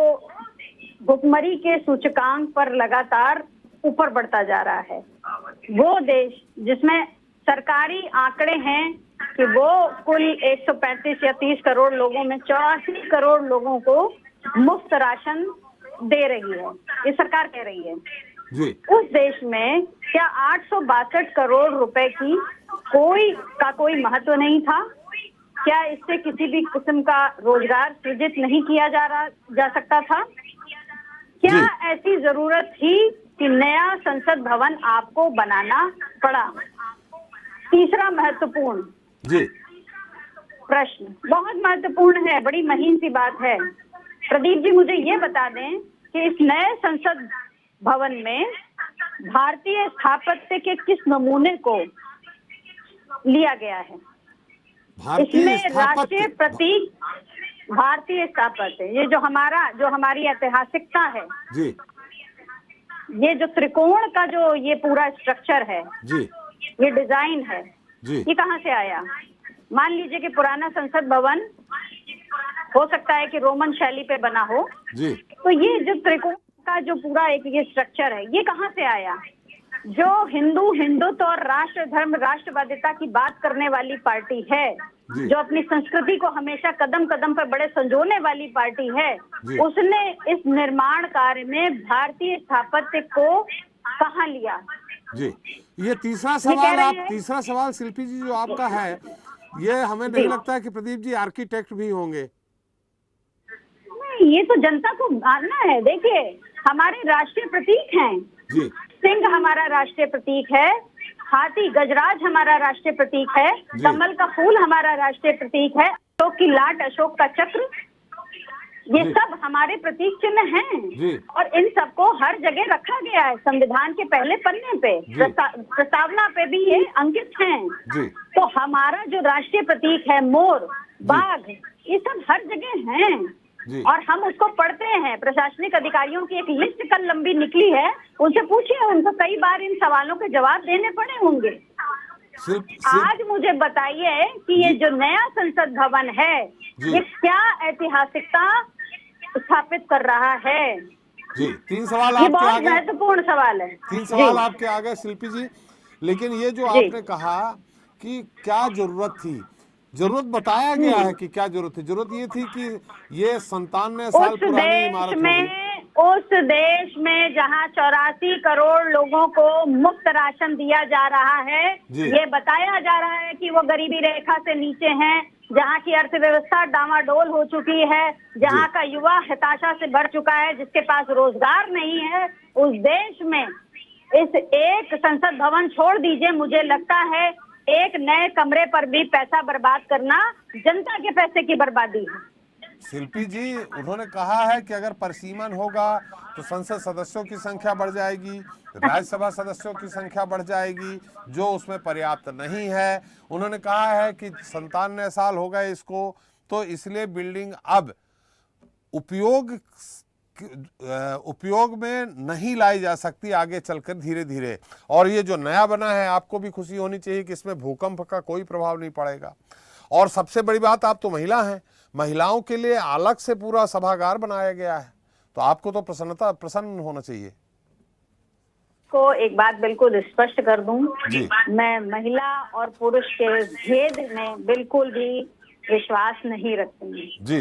भुखमरी के सूचकांक पर लगातार ऊपर बढ़ता जा रहा है, वो देश जिसमें सरकारी आंकड़े हैं कि वो कुल 135 या 30 करोड़ लोगों में 84 करोड़ लोगों को मुफ्त राशन दे रही है, ये सरकार कह रही है जी। उस देश में क्या 862 करोड़ रुपए की कोई महत्व नहीं था? क्या इससे किसी भी किस्म का रोजगार सृजित नहीं किया जा सकता था? क्या ऐसी जरूरत थी कि नया संसद भवन आपको बनाना पड़ा? तीसरा महत्वपूर्ण प्रश्न, बहुत महत्वपूर्ण है, बड़ी महीन सी बात है। प्रदीप जी मुझे ये बता दें कि इस नए संसद भवन में भारतीय स्थापत्य के किस नमूने को लिया गया है? इसमें राष्ट्रीय प्रतीक भारतीय स्थापत्य, ये जो हमारी ऐतिहासिकता है जी, ये जो त्रिकोण का जो ये पूरा स्ट्रक्चर है जी, ये डिजाइन है जी, ये कहाँ से आया? मान लीजिए कि पुराना संसद भवन हो सकता है कि रोमन शैली पे बना हो जी, तो ये जो त्रिकोण का जो पूरा एक ये स्ट्रक्चर है ये कहाँ से आया? जो हिंदुत्व और राष्ट्र धर्म राष्ट्रवादिता की बात करने वाली पार्टी है, जो अपनी संस्कृति को हमेशा कदम कदम पर बड़े संजोने वाली पार्टी है, उसने इस निर्माण कार्य में भारतीय स्थापत्य को कहाँ लिया? जी, ये तीसरा सवाल शिल्पी जी जो आपका है, ये हमें नहीं लगता है कि प्रदीप जी आर्किटेक्ट भी होंगे। नहीं, ये तो जनता को मानना है। देखिए, हमारे राष्ट्रीय प्रतीक हैं जी, सिंह हमारा राष्ट्रीय प्रतीक है, हाथी गजराज हमारा राष्ट्रीय प्रतीक है, कमल का फूल हमारा राष्ट्रीय प्रतीक है, अशोक की लाट, अशोक का चक्र, ये सब हमारे प्रतीक चिन्ह हैं और इन सबको हर जगह रखा गया है। संविधान के पहले पन्ने पे प्रस्तावना पे भी ये अंकित हैं। तो हमारा जो राष्ट्रीय प्रतीक है मोर, बाघ, ये सब हर जगह हैं और हम उसको पढ़ते हैं। प्रशासनिक अधिकारियों की एक लिस्ट कल लंबी निकली है, उनसे पूछिए, उनको कई बार इन सवालों के जवाब देने पड़े होंगे। आज मुझे बताइए कि ये जो नया संसद भवन है ये क्या ऐतिहासिकता स्थापित कर रहा है? जी, 3 सवाल ये बहुत महत्वपूर्ण सवाल है। 3 सवाल आपके आ गए शिल्पी जी, लेकिन ये जो आपने कहा कि क्या जरूरत थी, जरूरत बताया गया है कि क्या जरूरत थी? जरूरत ये थी कि ये 97 साल पुरानी इमारत उस देश में जहां 84 करोड़ लोगों को मुफ्त राशन दिया जा रहा है, ये बताया जा रहा है कि वो गरीबी रेखा से नीचे हैं, जहां की अर्थव्यवस्था डामाडोल हो चुकी है, जहां का युवा हताशा से भर चुका है, जिसके पास रोजगार नहीं है, उस देश में इस एक संसद भवन छोड़ दीजिए, मुझे लगता है एक नए कमरे पर भी पैसा बर्बाद करना जनता के पैसे की बर्बादी है। शिल्पी जी, उन्होंने कहा है कि अगर परिसीमन होगा तो संसद सदस्यों की संख्या बढ़ जाएगी, राज्यसभा सदस्यों की संख्या बढ़ जाएगी, जो उसमें पर्याप्त नहीं है। उन्होंने कहा है कि 97 साल हो गए इसको, तो इसलिए बिल्डिंग अब उपयोग में नहीं लाई जा सकती आगे चलकर धीरे धीरे। और ये जो नया बना है, आपको भी खुशी होनी चाहिए कि इसमें भूकंप का कोई प्रभाव नहीं पड़ेगा। और सबसे बड़ी बात, आप तो महिला हैं, महिलाओं के लिए अलग से पूरा सभागार बनाया गया है, तो आपको तो प्रसन्न होना चाहिए। को एक बात बिल्कुल स्पष्ट कर दूं, मैं महिला और पुरुष के भेद में बिल्कुल भी विश्वास नहीं रखती हूँ जी।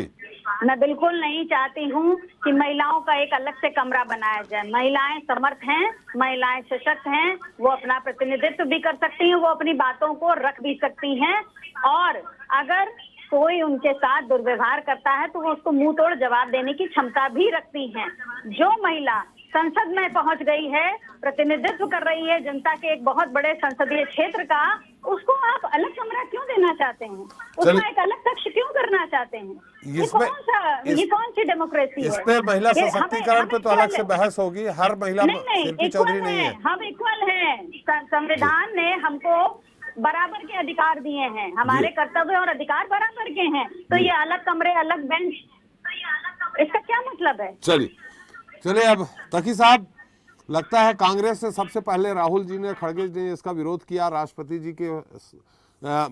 मैं बिल्कुल नहीं चाहती हूँ कि महिलाओं का एक अलग से कमरा बनाया जाए। महिलाएं समर्थ हैं, महिलाएं सशक्त हैं, वो अपना प्रतिनिधित्व भी कर सकती हैं, वो अपनी बातों को रख भी सकती हैं, और अगर कोई उनके साथ दुर्व्यवहार करता है तो वो उसको मुंह तोड़ जवाब देने की क्षमता भी रखती हैं। जो महिला संसद में पहुंच गई है, प्रतिनिधित्व कर रही है जनता के एक बहुत बड़े संसदीय क्षेत्र का, उसको आप अलग कमरा क्यों देना चाहते हैं? चलिए। उसमें एक अलग कक्ष क्यों करना चाहते हैं? ये इसमें- कौन सी डेमोक्रेसी है? इस पे महिला ये सशक्तिकरण पे तो अलग से बहस होगी। हर महिला नहीं, शिल्पी चौधरी नहीं है। हम इक्वल हैं। संविधान ने हमको बराबर के अधिकार दिए हैं, हमारे कर्तव्य और अधिकार बराबर के हैं। तो ये अलग कमरे, अलग बेंच, इसका क्या मतलब है? चलिए अब तकी साहब, लगता है कांग्रेस से सबसे पहले राहुल जी ने, खड़गे जी ने इसका विरोध किया, राष्ट्रपति जी के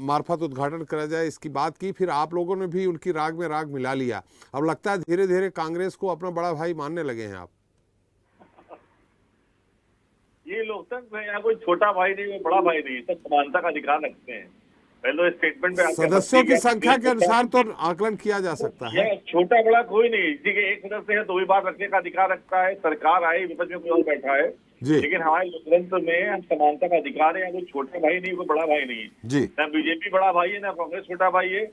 मार्फत उद्घाटन करा जाए इसकी बात की, फिर आप लोगों ने भी उनकी राग में राग मिला लिया। अब लगता है धीरे धीरे कांग्रेस को अपना बड़ा भाई मानने लगे हैं आप। ये लोकतंत्र है, यहाँ कोई छोटा भाई नहीं, कोई बड़ा भाई नहीं, सब समानता का अधिकार रखते हैं। पहले स्टेटमेंट में सदस्यों की संख्या के अनुसार तो आकलन किया जा सकता है। छोटा बड़ा कोई नहीं, किसी के एक सदस्य है तो भी बात रखने का अधिकार रखता है। सरकार आई, विपक्ष में कोई और बैठा है, लेकिन हमारे लोकतंत्र में हम समानता का अधिकार है। यहाँ कोई छोटा भाई नहीं, कोई बड़ा भाई नहीं जी। ना बीजेपी बड़ा भाई है, ना कांग्रेस छोटा भाई है,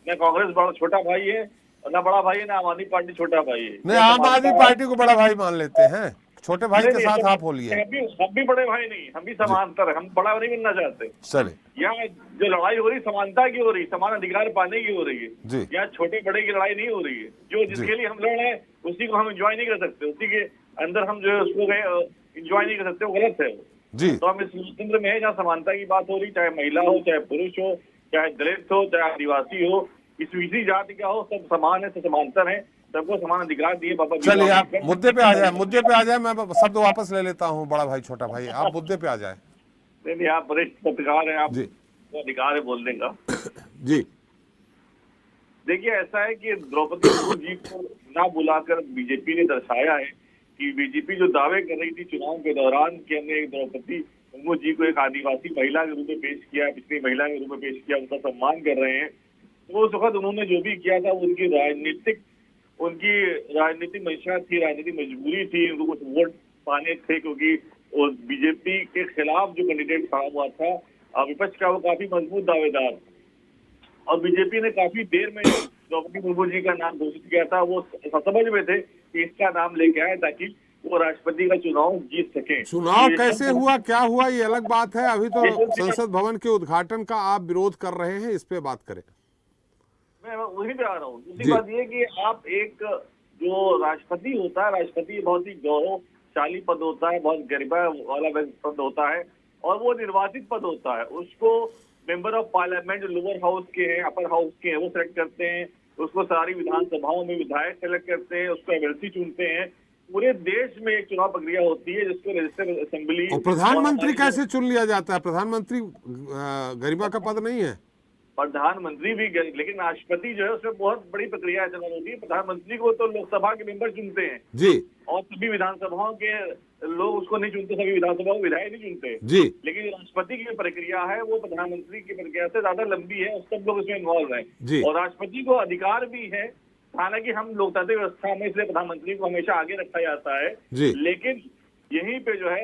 ना कांग्रेस बड़ा छोटा भाई है, ना बड़ा भाई है, ना आम आदमी पार्टी छोटा भाई है। नहीं, आम आदमी पार्टी को बड़ा भाई मान लेते हैं, छोटे भाई के साथ आप बोलिए। हम भी बड़े भाई नहीं, हम भी समांतर, हम बड़ा नहीं बनना चाहते। चलिए, यहाँ जो लड़ाई हो रही समानता की हो रही, समान अधिकार पाने की हो रही है। यहाँ छोटे बड़े की लड़ाई नहीं हो रही है। जो जिसके लिए हम लड़ रहे हैं उसी को हम एंजॉय नहीं कर सकते, उसी के अंदर हम जो है उसको एंजॉय नहीं कर सकते, वो गलत है जी। तो हम इस लोकतंत्र में है जहाँ समानता की बात हो रही, चाहे महिला हो, चाहे पुरुष हो, चाहे दलित हो, चाहे आदिवासी हो, किसी जाति का हो, सब समान है, सब समांतर है, सबको समान अधिकार दिए। बाबा चलिए आप मुद्दे पे आ जाए, मैं शब्द वापस ले लेता हूँ, बड़ा भाई छोटा भाई, आप मुद्दे पे आ जाए। नहीं, आप वरिष्ठ पत्रकार हैं, आपको अधिकार है बोलने का जी। देखिए, ऐसा है कि द्रौपदी मुर्मू जी को ना बुलाकर बीजेपी ने दर्शाया है कि बीजेपी जो दावे कर रही थी चुनाव के दौरान कि हमने एक द्रौपदी मुर्मू जी को एक आदिवासी महिला के रूप में पेश किया, पिछली महिला के रूप में पेश किया, उनका सम्मान कर रहे हैं। तो उस वक्त उन्होंने जो भी किया था उनकी राजनीतिक मंशा थी, राजनीतिक मजबूरी थी, उनको कुछ वोट पाने थे, क्योंकि बीजेपी के खिलाफ जो कैंडिडेट खड़ा हुआ था विपक्ष का, वो काफी मजबूत दावेदार, और बीजेपी ने काफी देर में द्रौपदी मुर्मू जी का नाम घोषित किया था। वो समझ में थे कि इसका नाम लेके आए ताकि वो राष्ट्रपति का चुनाव जीत सके। चुनाव कैसे हुआ, क्या हुआ, ये अलग बात है। अभी तो संसद भवन के उद्घाटन का आप विरोध कर रहे हैं, इस पे बात करें। मैं वही पे आ रहा हूँ। दूसरी बात ये कि आप एक जो राष्ट्रपति होता है, राष्ट्रपति बहुत ही गौरवशाली पद होता है, बहुत गरिमा वाला पद होता है, और वो निर्वाचित पद होता है। उसको मेंबर ऑफ पार्लियामेंट जो लोअर हाउस के हैं, अपर हाउस के हैं, वो सेलेक्ट करते हैं। उसको सारी विधानसभाओं में विधायक सेलेक्ट करते हैं, उसको एमएलसी चुनते हैं। पूरे देश में एक चुनाव प्रक्रिया होती है जिसको रजिस्टर्ड असेंबली। और प्रधानमंत्री कैसे चुन लिया जाता है? प्रधानमंत्री गरिमा का पद नहीं है। प्रधानमंत्री भी, लेकिन राष्ट्रपति जो है उसमें बहुत बड़ी प्रक्रिया चल होती है। प्रधानमंत्री को तो लोकसभा के मेंबर चुनते हैं जी, और सभी विधानसभाओं के लोग उसको नहीं चुनते, सभी विधानसभाओं विधायक नहीं चुनते जी। लेकिन राष्ट्रपति की प्रक्रिया है वो प्रधानमंत्री की प्रक्रिया से ज्यादा लंबी है, और सब लोग इसमें इन्वॉल्व हैं। और राष्ट्रपति को अधिकार भी है, हालांकि हम लोकतांत्रिक व्यवस्था में इसलिए प्रधानमंत्री को हमेशा आगे रखा जाता है, लेकिन यहीं पे जो है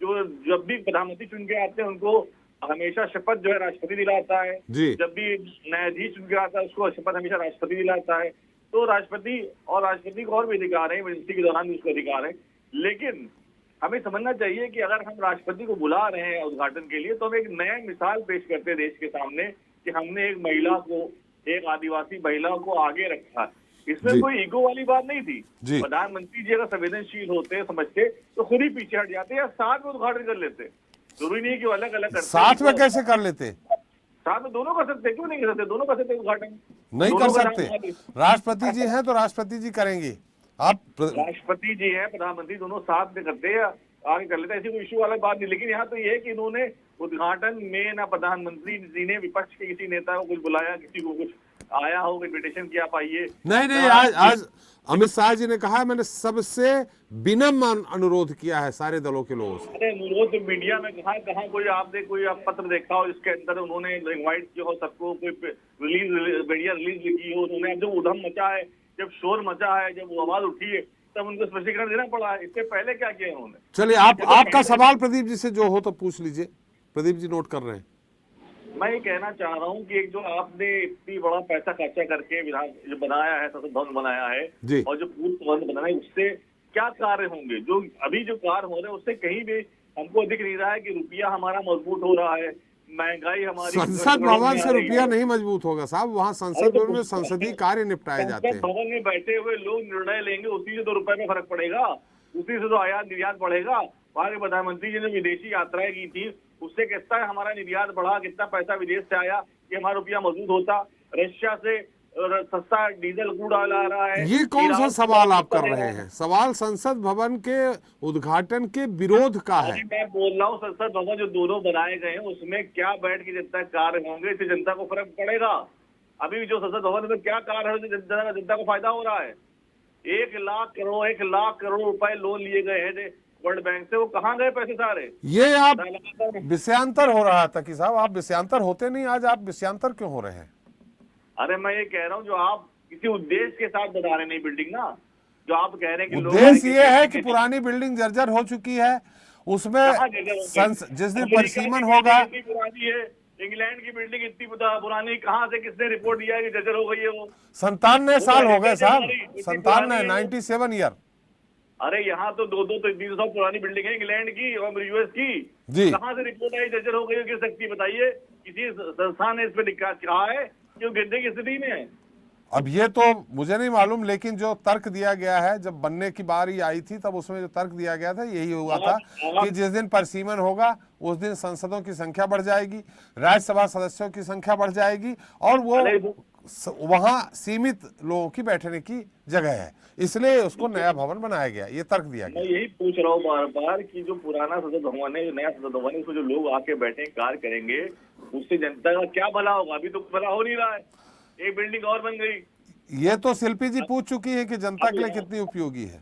जो जब भी प्रधानमंत्री चुन के आते हैं उनको हमेशा शपथ जो है राष्ट्रपति दिलाता है। जब भी न्यायाधीश चुन के आता है उसको शपथ हमेशा राष्ट्रपति दिलाता है। तो राष्ट्रपति को और भी अधिकार है, इमरजेंसी के दौरान भी उसको अधिकार है। लेकिन हमें समझना चाहिए कि अगर हम राष्ट्रपति को बुला रहे हैं उद्घाटन के लिए, तो हम एक नया मिसाल पेश करते हैं देश के सामने कि हमने एक महिला को, एक आदिवासी महिला को आगे रखा। इसमें कोई ईगो वाली बात नहीं थी। प्रधानमंत्री जी अगर संवेदनशील होते, समझते, तो खुद ही पीछे हट जाते या साथ में उद्घाटन कर लेते। जरूरी नहीं कि वो अलग अलग करते। साथ में कैसे कर लेते? साथ में दोनों कर सकते, क्यों नहीं कर सकते? दोनों कर सकते उद्घाटन। नहीं कर सकते? राष्ट्रपति जी हैं तो राष्ट्रपति जी करेंगे। आप राष्ट्रपति जी हैं, प्रधानमंत्री दोनों साथ में करते हैं, आगे कर लेते हैं, ऐसी कोई इश्यू वाला बात नहीं। लेकिन यहाँ तो ये है कि इन्होंने उद्घाटन में ना प्रधानमंत्री जी ने विपक्ष के किसी नेता को कुछ बुलाया, किसी को कुछ आया हो, इन्विटेशन किया पाइए। नहीं, आज अमित शाह जी ने कहा मैंने सबसे विनम्र अनुरोध किया है सारे दलों के लोगों से। अरे अनुरोध मीडिया में कहा कोई आपने कोई पत्र देखा हो इसके अंदर उन्होंने इन्वाइट किया हो सबको, कोई मीडिया रिलीज की हो, उन्होंने जब उधम मचा है, जब शोर मचा है, जब वो आवाज उठी है, तब उनको स्पष्टीकरण देना पड़ा है। इससे पहले क्या किया उन्होंने? चलिए आपका सवाल प्रदीप जी से जो हो तो पूछ लीजिए। प्रदीप जी नोट कर रहे हैं। मैं ये कहना चाह रहा हूँ कि एक जो आपने इतनी बड़ा पैसा खर्चा करके विधान जो बनाया है, संसद भवन बनाया है, और जो पूर्व भवन बनाया है, उससे क्या कार्य होंगे? जो अभी जो कार्य हो रहे हैं उससे कहीं भी हमको दिख नहीं रहा है कि रुपया हमारा मजबूत हो रहा है, महंगाई हमारी संसद भवन से रुपया नहीं मजबूत होगा साहब, वहाँ संसद भवन में संसदीय कार्य निपटाए जाते हैं। भवन में बैठे हुए लोग निर्णय लेंगे, उसी से तो रुपए में फर्क पड़ेगा, उसी से तो आयात निर्यात बढ़ेगा। वहाँ के प्रधानमंत्री जी ने विदेशी यात्राएं की थी, उससे कितना हमारा निर्यात बढ़ा, कितना पैसा विदेश से आया, कि हमारा रुपया मजबूत होता। रशिया से सस्ता डीजल क्रूड ऑयल आ रहा है। ये कौन सा सवाल आप कर रहे हैं? सवाल संसद भवन के उद्घाटन के विरोध का है। मैं बोल रहा हूँ संसद भवन जो दोनों बनाए गए हैं उसमें क्या बैठ के जितना कार्य होंगे इससे जनता को फर्क पड़ेगा। अभी जो संसद भवन में क्या कार्य है जनता को फायदा हो रहा है। 1 लाख करोड़ रुपए लोन लिए गए हैं वर्ल्ड बैंक से, वो कहाँ गए पैसे सारे? ये आप विषयांतर हो रहा था कि साहब, आप विषयांतर होते नहीं, आज आप विषयांतर क्यों हो रहे हैं? अरे मैं ये कह रहा हूँ जो आप किसी उद्देश्य के साथ बता रहे नहीं बिल्डिंग ना, जो आप कह रहे हैं कि उद्देश्य ये है कि पुरानी बिल्डिंग जर्जर हो चुकी है, उसमें जिस दिन परिसीमन होगा। पुरानी है, इंग्लैंड की बिल्डिंग इतनी पुरानी, कहाँ से किसने रिपोर्ट दिया है कि जर्जर हो गई है? वो 97 साल हो गए साहब, 97 ईयर। अरे यहाँ तो 200-300 पुरानी बिल्डिंग है इंग्लैंड की और यूएस की, कहाँ से रिपोर्ट आई जर्जर हो गई? गिर सकती है बताइए? किसी संस्थान ने इस पर कहा है क्यों गिरने की स्थिति में है? अब ये तो मुझे नहीं मालूम, लेकिन जो तर्क दिया गया है, जब बनने की बारी आई थी तब उसमें जो तर्क दिया गया था यही हुआ था कि जिस दिन परिसीमन होगा उस दिन संसदों की संख्या बढ़ जाएगी, राज्यसभा सदस्यों की संख्या बढ़ जाएगी और वो वहां सीमित लोगों की बैठने की जगह है, इसलिए उसको नया भवन बनाया गया। ये तर्क दिया गया। मैं यही पूछ रहा हूँ बार बार कि जो पुराना संसद भवन है, जो नया संसद भवन है, उसमें जो लोग आके बैठे कार्य करेंगे उससे जनता का क्या भला होगा? अभी तो भला हो नहीं रहा है, एक बिल्डिंग और बन गई। ये तो शिल्पी जी पूछ चुकी है कि जनता के लिए कितनी उपयोगी है।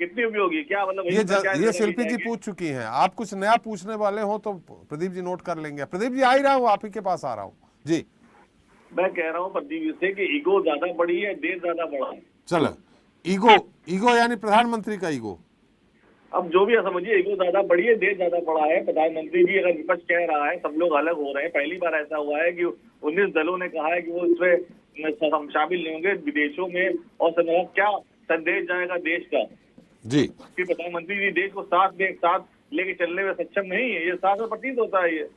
कितनी उपयोगी? क्या मतलब? ये शिल्पी जी पूछ चुकी हैं। आप कुछ नया पूछने वाले हो तो प्रदीप जी नोट कर लेंगे। प्रदीप जी आ ही रहा हूँ, आप ही के पास आ रहा हूँ जी। मैं कह रहा हूँ प्रदीप से कि ईगो ज्यादा बड़ी है, देश ज्यादा बड़ा है। चलो, ईगो यानी प्रधानमंत्री का ईगो। अब जो भी समझिए, ईगो ज्यादा बड़ी है, देश ज्यादा बड़ा है। प्रधानमंत्री भी अगर विपक्ष कह रहा है, सब लोग अलग हो रहे हैं। पहली बार ऐसा हुआ है कि 19 दलों ने कहा है कि वो इसमें शामिल नहीं होंगे विदेशों में, और क्या संदेश जाएगा देश का जी कि प्रधानमंत्री जी देश को साथ लेके चलने में सक्षम नहीं है। ये साथ में प्रतीत होता है। ये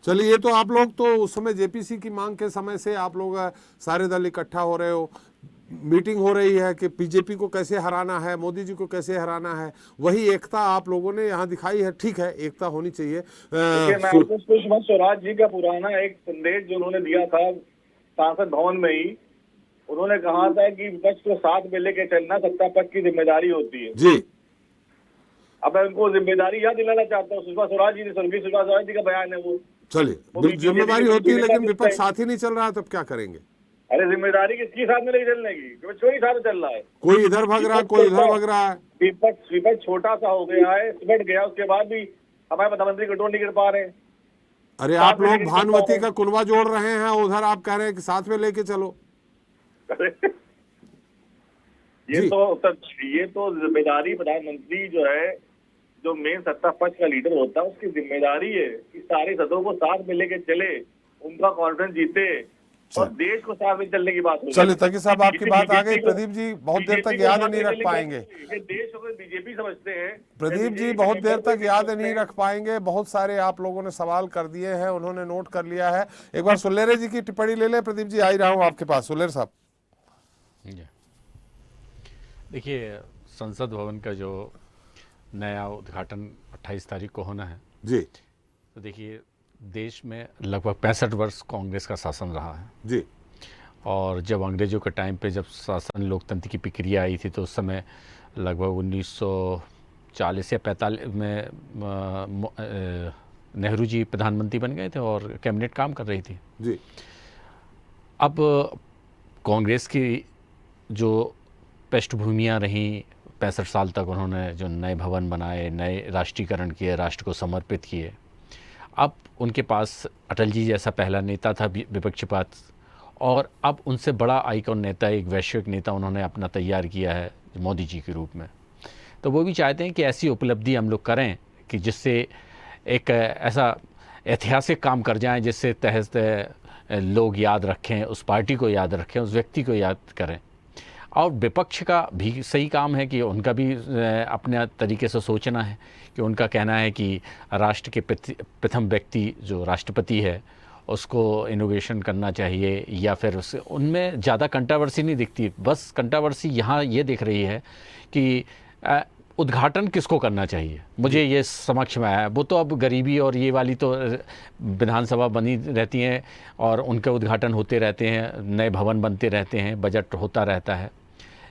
चलिए, ये तो आप लोग तो उस समय जेपीसी की मांग के समय से आप लोग सारे दल इकट्ठा हो रहे हो, मीटिंग हो रही है कि बीजेपी को कैसे हराना है, मोदी जी को कैसे हराना है। वही एकता आप लोगों ने यहाँ दिखाई है। ठीक है, एकता होनी चाहिए। सुषमा स्वराज जी का पुराना एक संदेश जो उन्होंने दिया था संसद भवन में ही, उन्होंने कहा था कि विपक्ष को साथ में लेके चलना सत्ता पक्ष की जिम्मेदारी होती है जी। अब मैं उनको जिम्मेदारी याद दिलाना चाहता हूँ। सुषमा स्वराज जी का बयान है वो। चलिए, जिम्मेदारी होती है, लेकिन विपक्ष साथ ही नहीं चल रहा है, तब क्या करेंगे? अरे जिम्मेदारी किसकी साथ में नहीं चलने की? विपक्ष ही साथ चल रहा है। कोई इधर भाग रहा है, कोई इधर भाग रहा है। विपक्ष छोटा सा हो गया है, सिमट गया, उसके बाद भी हमारे प्रधानमंत्री कंट्रोल नहीं कर पा रहे। अरे आप लोग भानुमती का कुनबा जोड़ रहे हैं, उधर आप कह रहे हैं कि साथ में लेके चलो। ये तो जिम्मेदारी प्रधानमंत्री जो है, जो मेन सत्ता पक्ष का लीडर होता है, उसकी जिम्मेदारी है कि सारे सदस्यों को साथ में लेके चले, उनका कॉन्फ्रेंस जीते और देश को साथ में चलने की बात हो। चलिए तकी साहब, आपकी बात आ गई। प्रदीप जी बहुत देर तक याद नहीं रख पाएंगे। देश को बीजेपी समझते हैं। प्रदीप जी बहुत देर तक याद नहीं रख पाएंगे। बहुत सारे आप लोगों ने सवाल कर दिए हैं, उन्होंने नोट कर लिया है। एक बार सुलेरे जी की टिप्पणी ले लें। प्रदीप जी आ ही रहा हूँ आपके पास। सुलेर साहब, देखिए, संसद भवन का जो नया उद्घाटन 28 तारीख को होना है जी, तो देखिए देश में लगभग 65 वर्ष कांग्रेस का शासन रहा है जी। और जब अंग्रेजों के टाइम पे जब शासन लोकतंत्र की प्रक्रिया आई थी तो उस समय लगभग 1940 या 45 में नेहरू जी प्रधानमंत्री बन गए थे और कैबिनेट काम कर रही थी जी। अब कांग्रेस की जो पृष्ठभूमियाँ रहीं, 65 साल तक उन्होंने जो नए भवन बनाए, नए राष्ट्रीयकरण किए, राष्ट्र को समर्पित किए। अब उनके पास अटल जी जैसा पहला नेता था विपक्ष पास, और अब उनसे बड़ा आइकॉन नेता, एक वैश्विक नेता उन्होंने अपना तैयार किया है मोदी जी के रूप में। तो वो भी चाहते हैं कि ऐसी उपलब्धि हम लोग करें कि जिससे एक ऐसा ऐतिहासिक काम कर जाएं जिससे तहत लोग याद रखें, उस पार्टी को याद रखें, उस व्यक्ति को याद करें। और विपक्ष का भी सही काम है कि उनका भी अपने तरीके से सोचना है कि उनका कहना है कि राष्ट्र के प्रथम व्यक्ति जो राष्ट्रपति है उसको इनोवेशन करना चाहिए, या फिर उससे उनमें ज़्यादा कंट्रोवर्सी नहीं दिखती। बस कंट्रोवर्सी यहाँ ये दिख रही है कि उद्घाटन किसको करना चाहिए। मुझे ये समझ में आया, वो तो अब गरीबी और ये वाली तो विधानसभा बनी रहती हैं और उनके उद्घाटन होते रहते हैं, नए भवन बनते रहते हैं, बजट होता रहता है।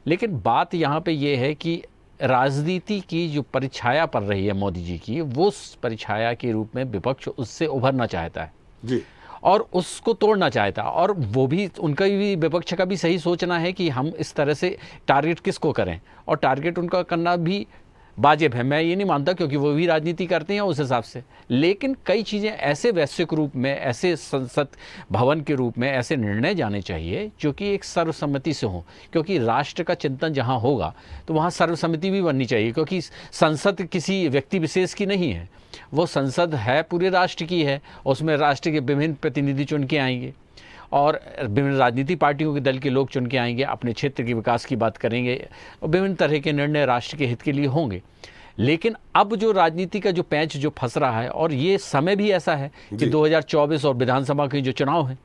लेकिन बात यहाँ पे ये है कि राजनीति की जो परिछाया पड़ रही है मोदी जी की, वो उस परिछाया के रूप में विपक्ष उससे उभरना चाहता है जी, और उसको तोड़ना चाहता है। और वो भी, उनका भी, विपक्ष का भी सही सोचना है कि हम इस तरह से टारगेट किसको करें, और टारगेट उनका करना भी वाजिब है, मैं ये नहीं मानता, क्योंकि वो भी राजनीति करते हैं उस हिसाब से। लेकिन कई चीज़ें ऐसे वैश्विक रूप में, ऐसे संसद भवन के रूप में ऐसे निर्णय जाने चाहिए जो कि एक सर्वसम्मति से हों, क्योंकि राष्ट्र का चिंतन जहाँ होगा तो वहाँ सर्वसम्मति भी बननी चाहिए, क्योंकि संसद किसी व्यक्ति विशेष की नहीं है, वो संसद है पूरे राष्ट्र की है। उसमें राष्ट्र के विभिन्न प्रतिनिधि चुन के आएंगे और विभिन्न राजनीतिक पार्टियों के दल के लोग चुन के आएंगे, अपने क्षेत्र के विकास की बात करेंगे और विभिन्न तरह के निर्णय राष्ट्र के हित के लिए होंगे। लेकिन अब जो राजनीति का जो पैंच जो फंस रहा है, और ये समय भी ऐसा है कि 2024 और विधानसभा के जो चुनाव हैं,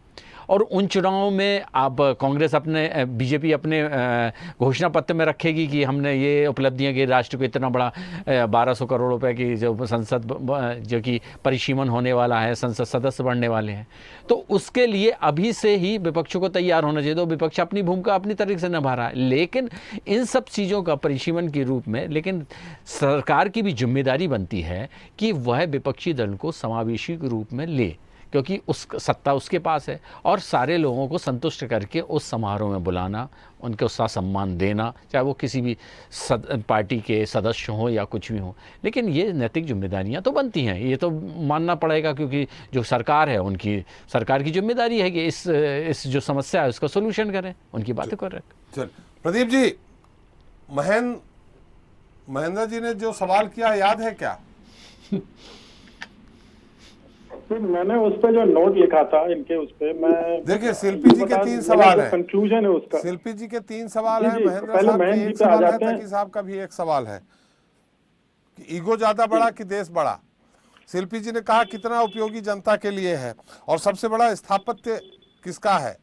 और उन चुनावों में अब कांग्रेस अपने, बीजेपी अपने घोषणा पत्र में रखेगी कि हमने ये उपलब्धियां की, राष्ट्र को इतना बड़ा 1200 करोड़ रुपए की जो संसद जो कि परिसीमन होने वाला है, संसद सदस्य बढ़ने वाले हैं, तो उसके लिए अभी से ही विपक्ष को तैयार होना चाहिए। तो विपक्ष अपनी भूमिका अपनी तरीके से निभा रहा है, लेकिन इन सब चीज़ों का परिसीमन के रूप में, लेकिन सरकार की भी जिम्मेदारी बनती है कि वह विपक्षी दल को समावेशी रूप में ले, क्योंकि उस सत्ता उसके पास है, और सारे लोगों को संतुष्ट करके उस समारोह में बुलाना, उनके उसका सम्मान देना, चाहे वो किसी भी पार्टी के सदस्य हों या कुछ भी हों। लेकिन ये नैतिक जिम्मेदारियां तो बनती हैं, ये तो मानना पड़ेगा, क्योंकि जो सरकार है उनकी, सरकार की जिम्मेदारी है कि इस जो समस्या है उसका सोल्यूशन करें, उनकी बातें करें। चल प्रदीप जी, महेंद्र जी ने जो सवाल किया याद है क्या? मैंने उस पे जो नोट लिखा था इनके, उस पे मैं, देखिए शिल्पी जी के 3 सवाल हैं, कंक्लूजन है उसका। शिल्पी जी के 3 सवाल हैं, महेंद्र पहले साहब महेंद्र के जी एक पे आ सवाल है, जाते हैं। तकी साहब का भी एक सवाल है कि ईगो ज्यादा बड़ा कि देश बड़ा। शिल्पी जी ने कहा कितना उपयोगी जनता के लिए है, और सबसे बड़ा स्थापत्य किसका है?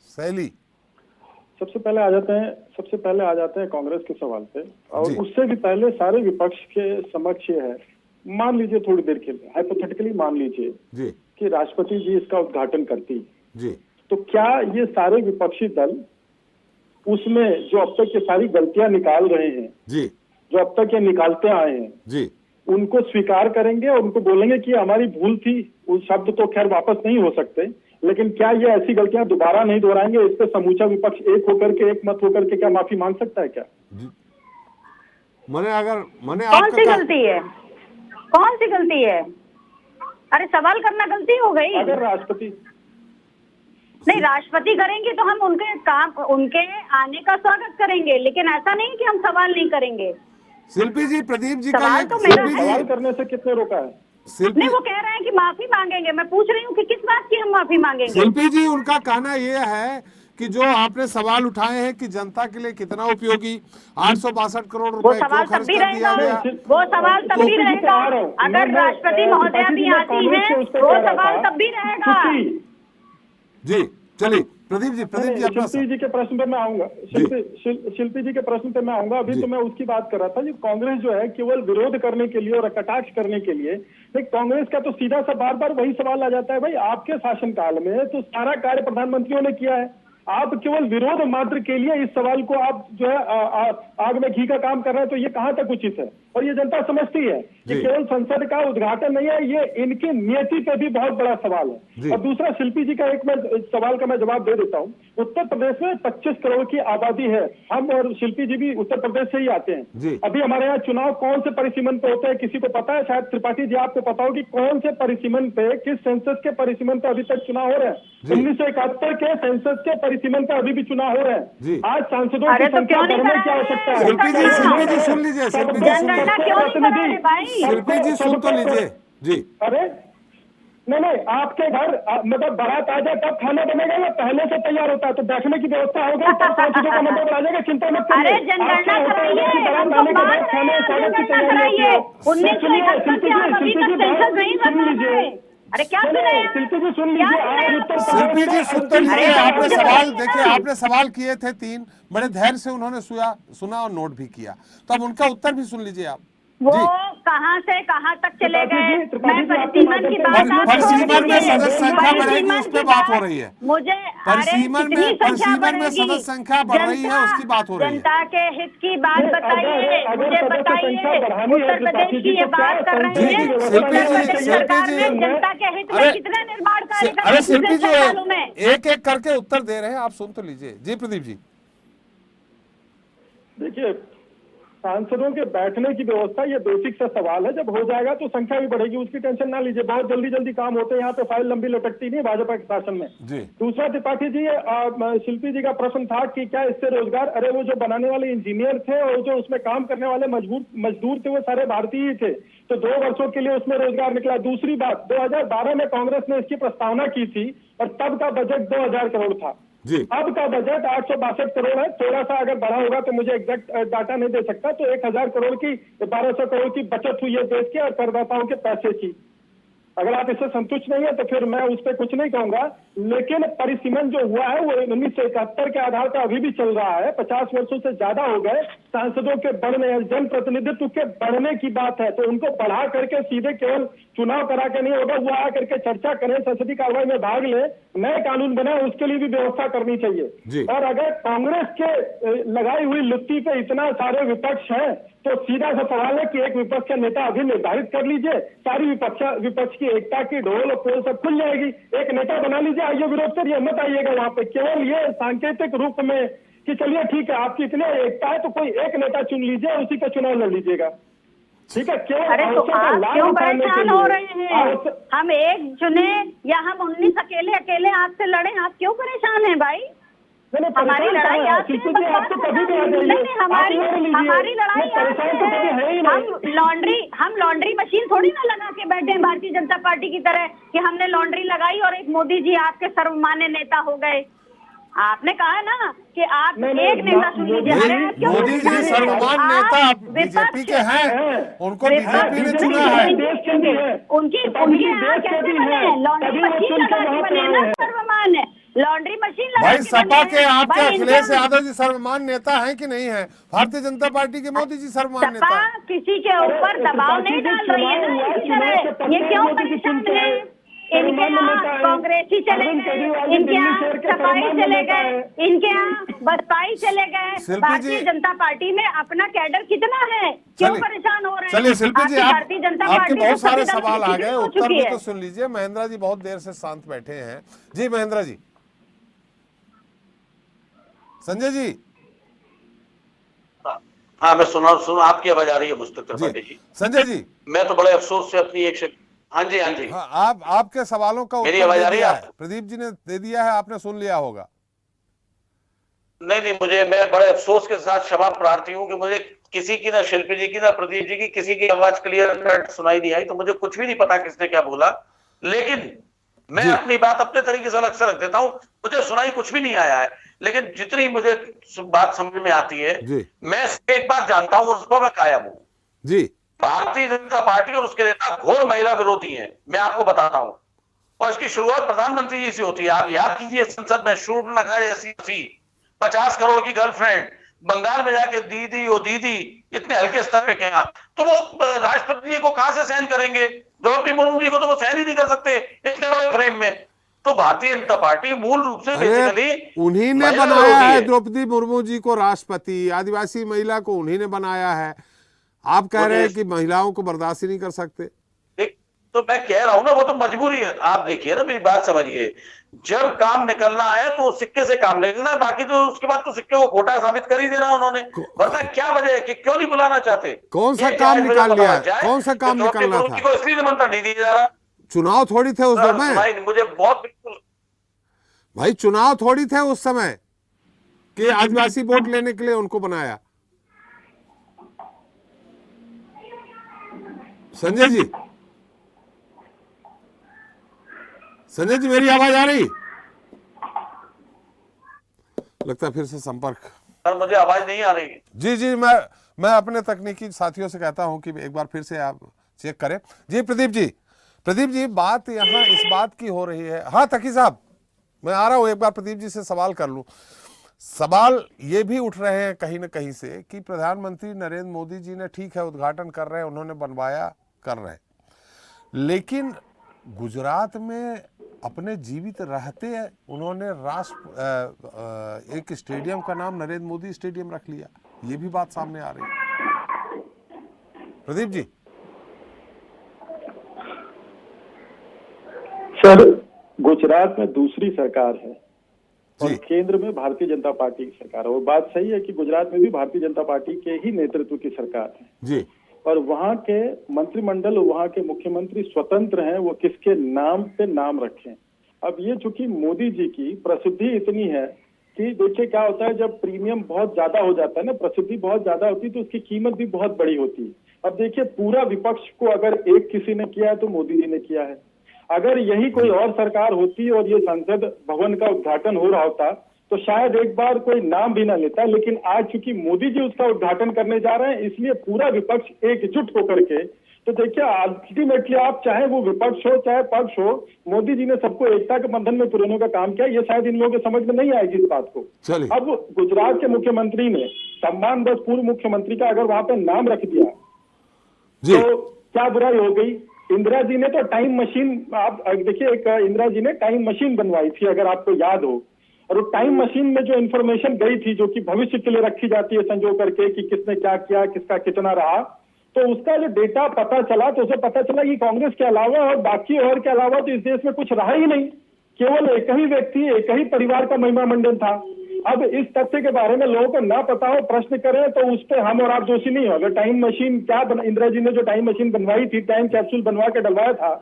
शैली, सबसे पहले आ जाते हैं कांग्रेस के सवाल पे, और उससे भी पहले सारे विपक्ष के समक्ष ये है, मान लीजिए थोड़ी देर के लिए, हाइपोथेटिकली मान लीजिए कि राष्ट्रपति जी इसका उद्घाटन करती जी, तो क्या ये सारे विपक्षी दल उसमें जो अब तक ये सारी गलतियां निकाल रहे हैं जी, जो अब तक ये निकालते आए हैं जी, उनको स्वीकार करेंगे और उनको बोलेंगे कि हमारी भूल थी? उस शब्द तो खैर वापस नहीं हो सकते, लेकिन क्या ये ऐसी गलतियां दोबारा नहीं दोहराएंगे? इस पे समूचा विपक्ष एक होकर के, एक मत होकर के क्या माफी मांग सकता है क्या? कौन सी गलती है? कौन सी गलती है? अरे सवाल करना गलती हो गई। अगर राष्ट्रपति नहीं, राष्ट्रपति करेंगे तो हम उनके काम, उनके आने का स्वागत करेंगे, लेकिन ऐसा नहीं कि हम सवाल नहीं करेंगे। शिल्पी जी, प्रदीप जी का सवाल तो मेरा सवाल करने से किसने रोका है? नहीं, वो कह रहे हैं कि माफी मांगेंगे, मैं पूछ रही हूँ कि किस बात की हम माफी मांगेंगे? शिल्पी जी, उनका कहना यह है कि जो आपने सवाल उठाए हैं कि जनता के लिए कितना उपयोगी, 862 करोड़ रुपए सवाल तब भी रहेगा, वो सवाल तब भी रहेगा। अगर राष्ट्रपति महोदया भी आती है, वो सवाल तब भी रहेगा। जी चलिए प्रदीप जी शिल्पी जी के प्रश्न पे मैं आऊंगा, शिल्पी जी के प्रश्न पे मैं आऊंगा। अभी तो मैं उसकी बात कर रहा था, ये कांग्रेस जो है केवल विरोध करने के लिए और कटाक्ष करने के लिए, लेकिन कांग्रेस का तो सीधा सा बार बार वही सवाल आ जाता है, भाई आपके शासनकाल में तो सारा कार्य प्रधानमंत्रियों ने किया है, आप केवल विरोध मात्र के लिए इस सवाल को आप जो है आग में घी का काम कर रहे हैं, तो ये कहां तक उचित है? और ये जनता समझती है कि केवल संसद का उद्घाटन नहीं है, ये इनकी नियति पे भी बहुत बड़ा सवाल है। और दूसरा, शिल्पी जी का एक मैं सवाल का मैं जवाब दे देता हूँ। उत्तर प्रदेश में 25 करोड़ की आबादी है, हम और शिल्पी जी भी उत्तर प्रदेश से ही आते हैं। अभी हमारे यहाँ चुनाव कौन से परिसीमन पे होते हैं किसी को पता है? शायद त्रिपाठी जी आपको पता हो कि कौन से परिसीमन पे, किस सेंसस के परिसीमन पे अभी तक चुनाव हो रहे हैं? 1971 के सेंसस के परिसीमन पे अभी भी चुनाव हो रहे हैं। आज सांसदों की संख्या बढ़ने की आवश्यकता है। शिल्पी जी सुन लीजिए, शिल्पी जी सुन तो लीजिए जी। अरे नहीं, आपके घर मतलब बारात आ जाए तब खाना बनेगा या पहले से तैयार होता है? तो बैठने की व्यवस्था हो गई तब सांसदों का नंबर आ जाएगा, चिंता मत करिए। अरे जनगणना कराइए, हमको मांग रहे हैं, जनगणना कराइए। 1951 से आप अभी तक सेंसस नहीं कर पा रहे। अरे क्या सुन रहे हैं? शिल्पी जी सुन लीजिए, आज उत्तर शिल्पी जी सुन तो लीजिए, आपने सवाल देखिए, आपने सवाल किए थे 3, बड़े धैर्य से उन्होंने सुना और नोट भी किया, तो अब उनका उत्तर भी सुन लीजिए आप। वो कहाँ से कहाँ तक चले गए? मैं परिसीमन की बात परिसीमन में सदस्य संख्या बढ़ेगी, उस पर बात हो रही है। मुझे परिसीमन में सदस्य संख्या बढ़ रही है, उसकी बात हो रही है। जनता के हित की बात बताइए, मुझे बताइए। उत्तर प्रदेश की ये बात कर रहे हैं, सरकार में जनता के हित में कितने निर्माण कार्य कर रहे हैं शिल्पी जी, पिछले सालों में? एक एक करके उत्तर दे रहे हैं, आप सुन तो लीजिए। जी प्रदीप जी। देखिए, सांसदों के बैठने की व्यवस्था ये बेसिक सा सवाल है, जब हो जाएगा तो संख्या भी बढ़ेगी, उसकी टेंशन ना लीजिए। बहुत जल्दी जल्दी काम होते हैं, यहाँ पे फाइल लंबी लटकती नहीं भाजपा के शासन में। दूसरा त्रिपाठी जी, शिल्पी जी का प्रश्न था कि क्या इससे रोजगार, अरे वो जो बनाने वाले इंजीनियर थे और जो उसमें काम करने वाले मजदूर थे वो सारे भारतीय ही थे, तो 2 वर्षों के लिए उसमें रोजगार निकला। दूसरी बात, 2012 में कांग्रेस ने इसकी प्रस्तावना की थी और तब का बजट 2000 करोड़ था। अब का बजट 862 करोड़ है। थोड़ा सा अगर बढ़ा होगा तो मुझे एग्जैक्ट डाटा नहीं दे सकता, तो 1000 करोड़ की 1200 करोड़ की बचत हुई है देश के और करदाताओं के पैसे की। अगर आप इससे संतुष्ट नहीं है तो फिर मैं उस पर कुछ नहीं कहूंगा, लेकिन परिसीमन जो हुआ है वो 1971 के आधार पर अभी भी चल रहा है। 50 वर्षों से ज्यादा हो गए। सांसदों के बढ़ने, जनप्रतिनिधित्व के बढ़ने की बात है, तो उनको बढ़ा करके सीधे केवल चुनाव करा के नहीं होगा, वो आकर के चर्चा करें, संसदीय कार्रवाई में भाग ले, नए कानून बने, उसके लिए भी व्यवस्था करनी चाहिए। और अगर कांग्रेस के लगाई हुई लुत्ती पे इतना सारे विपक्ष है तो सीधा सा सवाल है कि एक विपक्ष का नेता अभी निर्धारित कर लीजिए, सारी विपक्ष की एकता की ढोल और पोल सब खुल जाएगी। एक नेता बना लीजिए, आइए विरोध करिए, मत आइएगा वहां पे केवल ये सांकेतिक रूप में कि चलिए ठीक है आपकी इतनी एकता है तो कोई एक नेता चुन लीजिए, उसी का चुनाव लड़ लीजिएगा, ठीक है। केवल अरे तो आप क्यों परेशान हो रहे हैं? हम एक चुने या हम 19 अकेले आपसे लड़े, आप क्यों परेशान हैं भाई? हमारी लड़ाई आपसे नहीं, हमारी लड़ाई आपसे है। हम लॉन्ड्री मशीन थोड़ी ना लगा के बैठे हैं भारतीय जनता पार्टी की तरह कि हमने लॉन्ड्री लगाई और एक मोदी जी आपके सर्वमान्य नेता हो गए। आपने कहा ना कि आप एक नेता चुन लीजिए। मोदी जी सर्वमान्य नेता बीजेपी के हैं, उनको बीजेपी ने चुना है। उनकी कैसे बने? लॉन्ड्री मशीन लगा के बने ना सर्वमान्य, लॉन्ड्री मशीन लगा भाई के सपा के बने। आपके अखिलेश यादव जी सर्वमान्य नेता हैं कि नहीं है? भारतीय जनता पार्टी के मोदी जी सर्वमान्य नेता सपा किसी के ऊपर दबाव नहीं डाल रही है ना इसी तरह। ये क्यों परेशान है? इनके यहाँ कांग्रेसी चले गए, इनके यहाँ सपाई चले गए, इनके यहाँ बसपाई चले गए। भारतीय जनता पार्टी में अपना कैडर कितना है, क्यों परेशान हो रहे हैं? चलिए शिल्पी जी, भारतीय जनता आपके पार्टी बहुत सारे संविधान सवाल आ गए, हो उत्तर चुकी भी है। तो सुन लीजिए। महेंद्रा जी बहुत देर से शांत बैठे हैं। जी महेंद्रा जी। संजय जी। हाँ मैं सुना आपकी आवाज आ रही है मुझ तक त्रिपाठी जी। संजय जी, मैं तो बड़े अफसोस से अपनी हाँ जी हाँ, आपके सवालों का मेरी आवाज आ रही है? प्रदीप जी ने दे दिया है, आपने सुन लिया होगा। नहीं मैं बड़े अफसोस के साथ क्षमा प्रार्थी हूँ कि मुझे किसी की, ना शिल्पी जी की ना प्रदीप जी की, किसी की आवाज क्लियर सुनाई नहीं आई, तो मुझे कुछ भी नहीं पता किसने क्या बोला। लेकिन मैं अपनी बात अपने तरीके से अलग से रख देता हूँ, मुझे सुनाई कुछ भी नहीं आया है, लेकिन जितनी मुझे बात समझ में आती है, मैं एक बात जानता हूँ, उस पर मैं कायम हूँ जी। भारतीय जनता पार्टी और उसके नेता घोर महिला विरोधी हैं, मैं आपको बताता हूं। और इसकी शुरुआत प्रधानमंत्री जी से होती है। आप याद कीजिए, संसद में शूर्पणखा जैसी 50 करोड़ की गर्लफ्रेंड, बंगाल में जाके दीदी ओ दीदी, इतने हल्के स्तर पे क्या, तो वो राष्ट्रपति जी को कहां से सहन करेंगे? द्रौपदी मुर्मू जी को तो वो सहन ही नहीं कर सकते इतने बड़े फ्रेम में। तो भारतीय जनता पार्टी मूल रूप से बेसिकली उन्हीं ने बनाया है द्रौपदी मुर्मू जी को राष्ट्रपति, आदिवासी महिला को उन्हीं ने बनाया है। आप कह रहे हैं कि महिलाओं को बर्दाश्त ही नहीं कर सकते। तो मैं कह रहा हूं ना, वो तो मजबूरी है। आप देखिए ना, मेरी बात समझिए, जब काम निकलना है तो सिक्के से काम लेना, बाकी तो उसके बाद तो सिक्के को खोटा साबित कर ही देना उन्होंने। वरना क्या वजह है कि क्यों नहीं बुलाना चाहते? कौन सा काम निकाल लिया? कौन सा काम निकालना था? इसलिए निमंत्रण नहीं दिया जा रहा। चुनाव थोड़ी थे उस समय मुझे बहुत भाई, चुनाव थोड़ी थे उस समय कि आदिवासी वोट लेने के लिए उनको बनाया। संजय जी, संजय जी मेरी आवाज आ रही? लगता है फिर से संपर्क। सर मुझे आवाज नहीं आ रही। जी जी, मैं अपने तकनीकी साथियों से कहता हूं कि एक बार फिर से आप चेक करें। जी प्रदीप जी, बात यहाँ इस बात की हो रही है। हाँ तकी साहब, मैं आ रहा हूं, एक बार प्रदीप जी से सवाल कर लूं। सवाल ये भी उठ रहे हैं कहीं न कहीं से कि प्रधानमंत्री नरेंद्र मोदी जी ने, ठीक है उद्घाटन कर रहे हैं, उन्होंने बनवाया, कर रहे हैं, लेकिन गुजरात में अपने जीवित रहते उन्होंने एक स्टेडियम का नाम नरेंद्र मोदी स्टेडियम रख लिया। ये भी बात सामने आ रही है। प्रदीप जी। सर, गुजरात में दूसरी सरकार है और केंद्र में भारतीय जनता पार्टी की सरकार है। और बात सही है कि गुजरात में भी भारतीय जनता पार्टी के ही नेतृत्व की सरकार है जी। और वहाँ के मंत्रिमंडल, वहाँ के मुख्यमंत्री स्वतंत्र हैं, वो किसके नाम पे नाम रखें। अब ये चूंकि मोदी जी की प्रसिद्धि इतनी है कि देखिए क्या होता है, जब प्रीमियम बहुत ज्यादा हो जाता है ना, प्रसिद्धि बहुत ज्यादा होती है, तो उसकी कीमत भी बहुत बड़ी होती है। अब देखिए पूरा विपक्ष को अगर एक किसी ने किया है तो मोदी जी ने किया है। अगर यही कोई और सरकार होती और ये संसद भवन का उद्घाटन हो रहा होता तो शायद एक बार कोई नाम भी ना लेता, लेकिन आज चूंकि मोदी जी उसका उद्घाटन करने जा रहे हैं, इसलिए पूरा विपक्ष एकजुट होकर के, तो देखिए अल्टीमेटली आप चाहे वो विपक्ष हो चाहे पक्ष हो, मोदी जी ने सबको एकता के बंधन में पिरोने का काम किया। ये शायद इन लोगों के समझ में नहीं आएगी इस बात को। अब गुजरात के मुख्यमंत्री ने सम्मान बस पूर्व मुख्यमंत्री का अगर वहां पर नाम रख दिया तो क्या बुराई हो गई। इंदिरा जी ने तो टाइम मशीन, आप देखिए एक इंदिरा जी ने टाइम मशीन बनवाई थी अगर आपको याद हो, और वो टाइम मशीन में जो इन्फॉर्मेशन गई थी जो कि भविष्य के लिए रखी जाती है संजो करके कि किसने क्या किया, किसका कितना रहा, तो उसका जो डेटा पता चला तो उसे पता चला कि कांग्रेस के अलावा और बाकी और के अलावा तो इस देश में कुछ रहा ही नहीं, केवल एक ही व्यक्ति, एक ही परिवार का महिमा मंडल था। अब इस तथ्य के बारे में लोगों को ना पता हो, प्रश्न करें तो उस पर हम और आप दोषी नहीं हो। अगर टाइम मशीन इंदिरा जी ने जो टाइम मशीन बनवाई थी, टाइम कैप्सूल बनवा के डलवाया था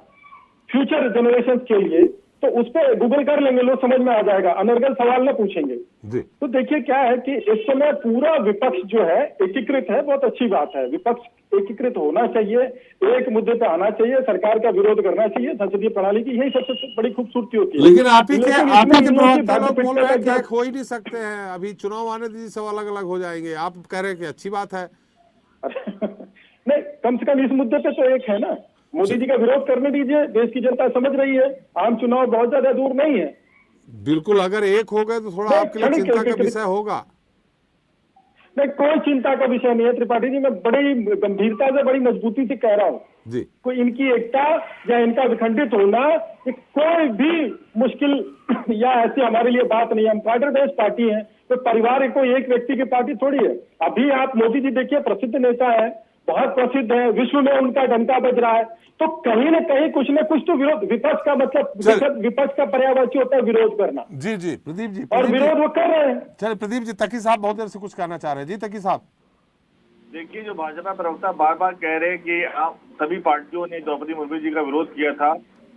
फ्यूचर जनरेशन के लिए, तो उस पर गूगल कर लेंगे, लोग समझ में आ जाएगा, अनर्गल सवाल ना पूछेंगे। तो देखिए क्या है कि इस समय पूरा विपक्ष जो है एकीकृत है, बहुत अच्छी बात है। विपक्ष एकीकृत होना चाहिए, एक मुद्दे पे आना चाहिए, सरकार का विरोध करना चाहिए, संसदीय प्रणाली की यही सबसे बड़ी खूबसूरती होती है। लेकिन आप ही के प्रवक्ता लोग बोल रहे हैं कि हो ही नहीं सकते हैं, अभी चुनाव आने दीजिए, सब अलग अलग हो जाएंगे। आप कह रहे हैं कि अच्छी बात है। नहीं, कम से कम इस मुद्दे पे तो एक है ना, मोदी जी का विरोध करने दीजिए, देश की जनता समझ रही है, आम चुनाव बहुत ज्यादा दूर नहीं है। बिल्कुल, अगर एक हो गए तो थोड़ा आपके लिए चिंता का विषय होगा। नहीं, कोई चिंता का विषय नहीं है त्रिपाठी जी, मैं बड़ी गंभीरता से, बड़ी मजबूती से कह रहा हूँ जी, कोई इनकी एकता या इनका विखंडित होना कोई भी मुश्किल या ऐसी हमारे लिए बात नहीं है। हम पार्टी बेस्ड पार्टी है, तो परिवार कोई एक व्यक्ति की पार्टी थोड़ी है। अभी आप मोदी जी देखिए, प्रसिद्ध नेता है, बहुत प्रसिद्ध है, विश्व में उनका डंका बज रहा है, तो कहीं न कहीं कुछ न कुछ तो विरोध, विपक्ष का मतलब विपक्ष का पर्यायवाची होता है विरोध करना। जी जी प्रदीप जी, और विरोध वो कर रहे हैं। चलिए प्रदीप जी, तकी साहब बहुत देर से कुछ कहना चाह रहे हैं। जी तकी साहब। देखिए, जो भाजपा प्रवक्ता बार बार कह रहे हैं कि आप सभी पार्टियों ने द्रौपदी मुर्मू जी का विरोध किया था,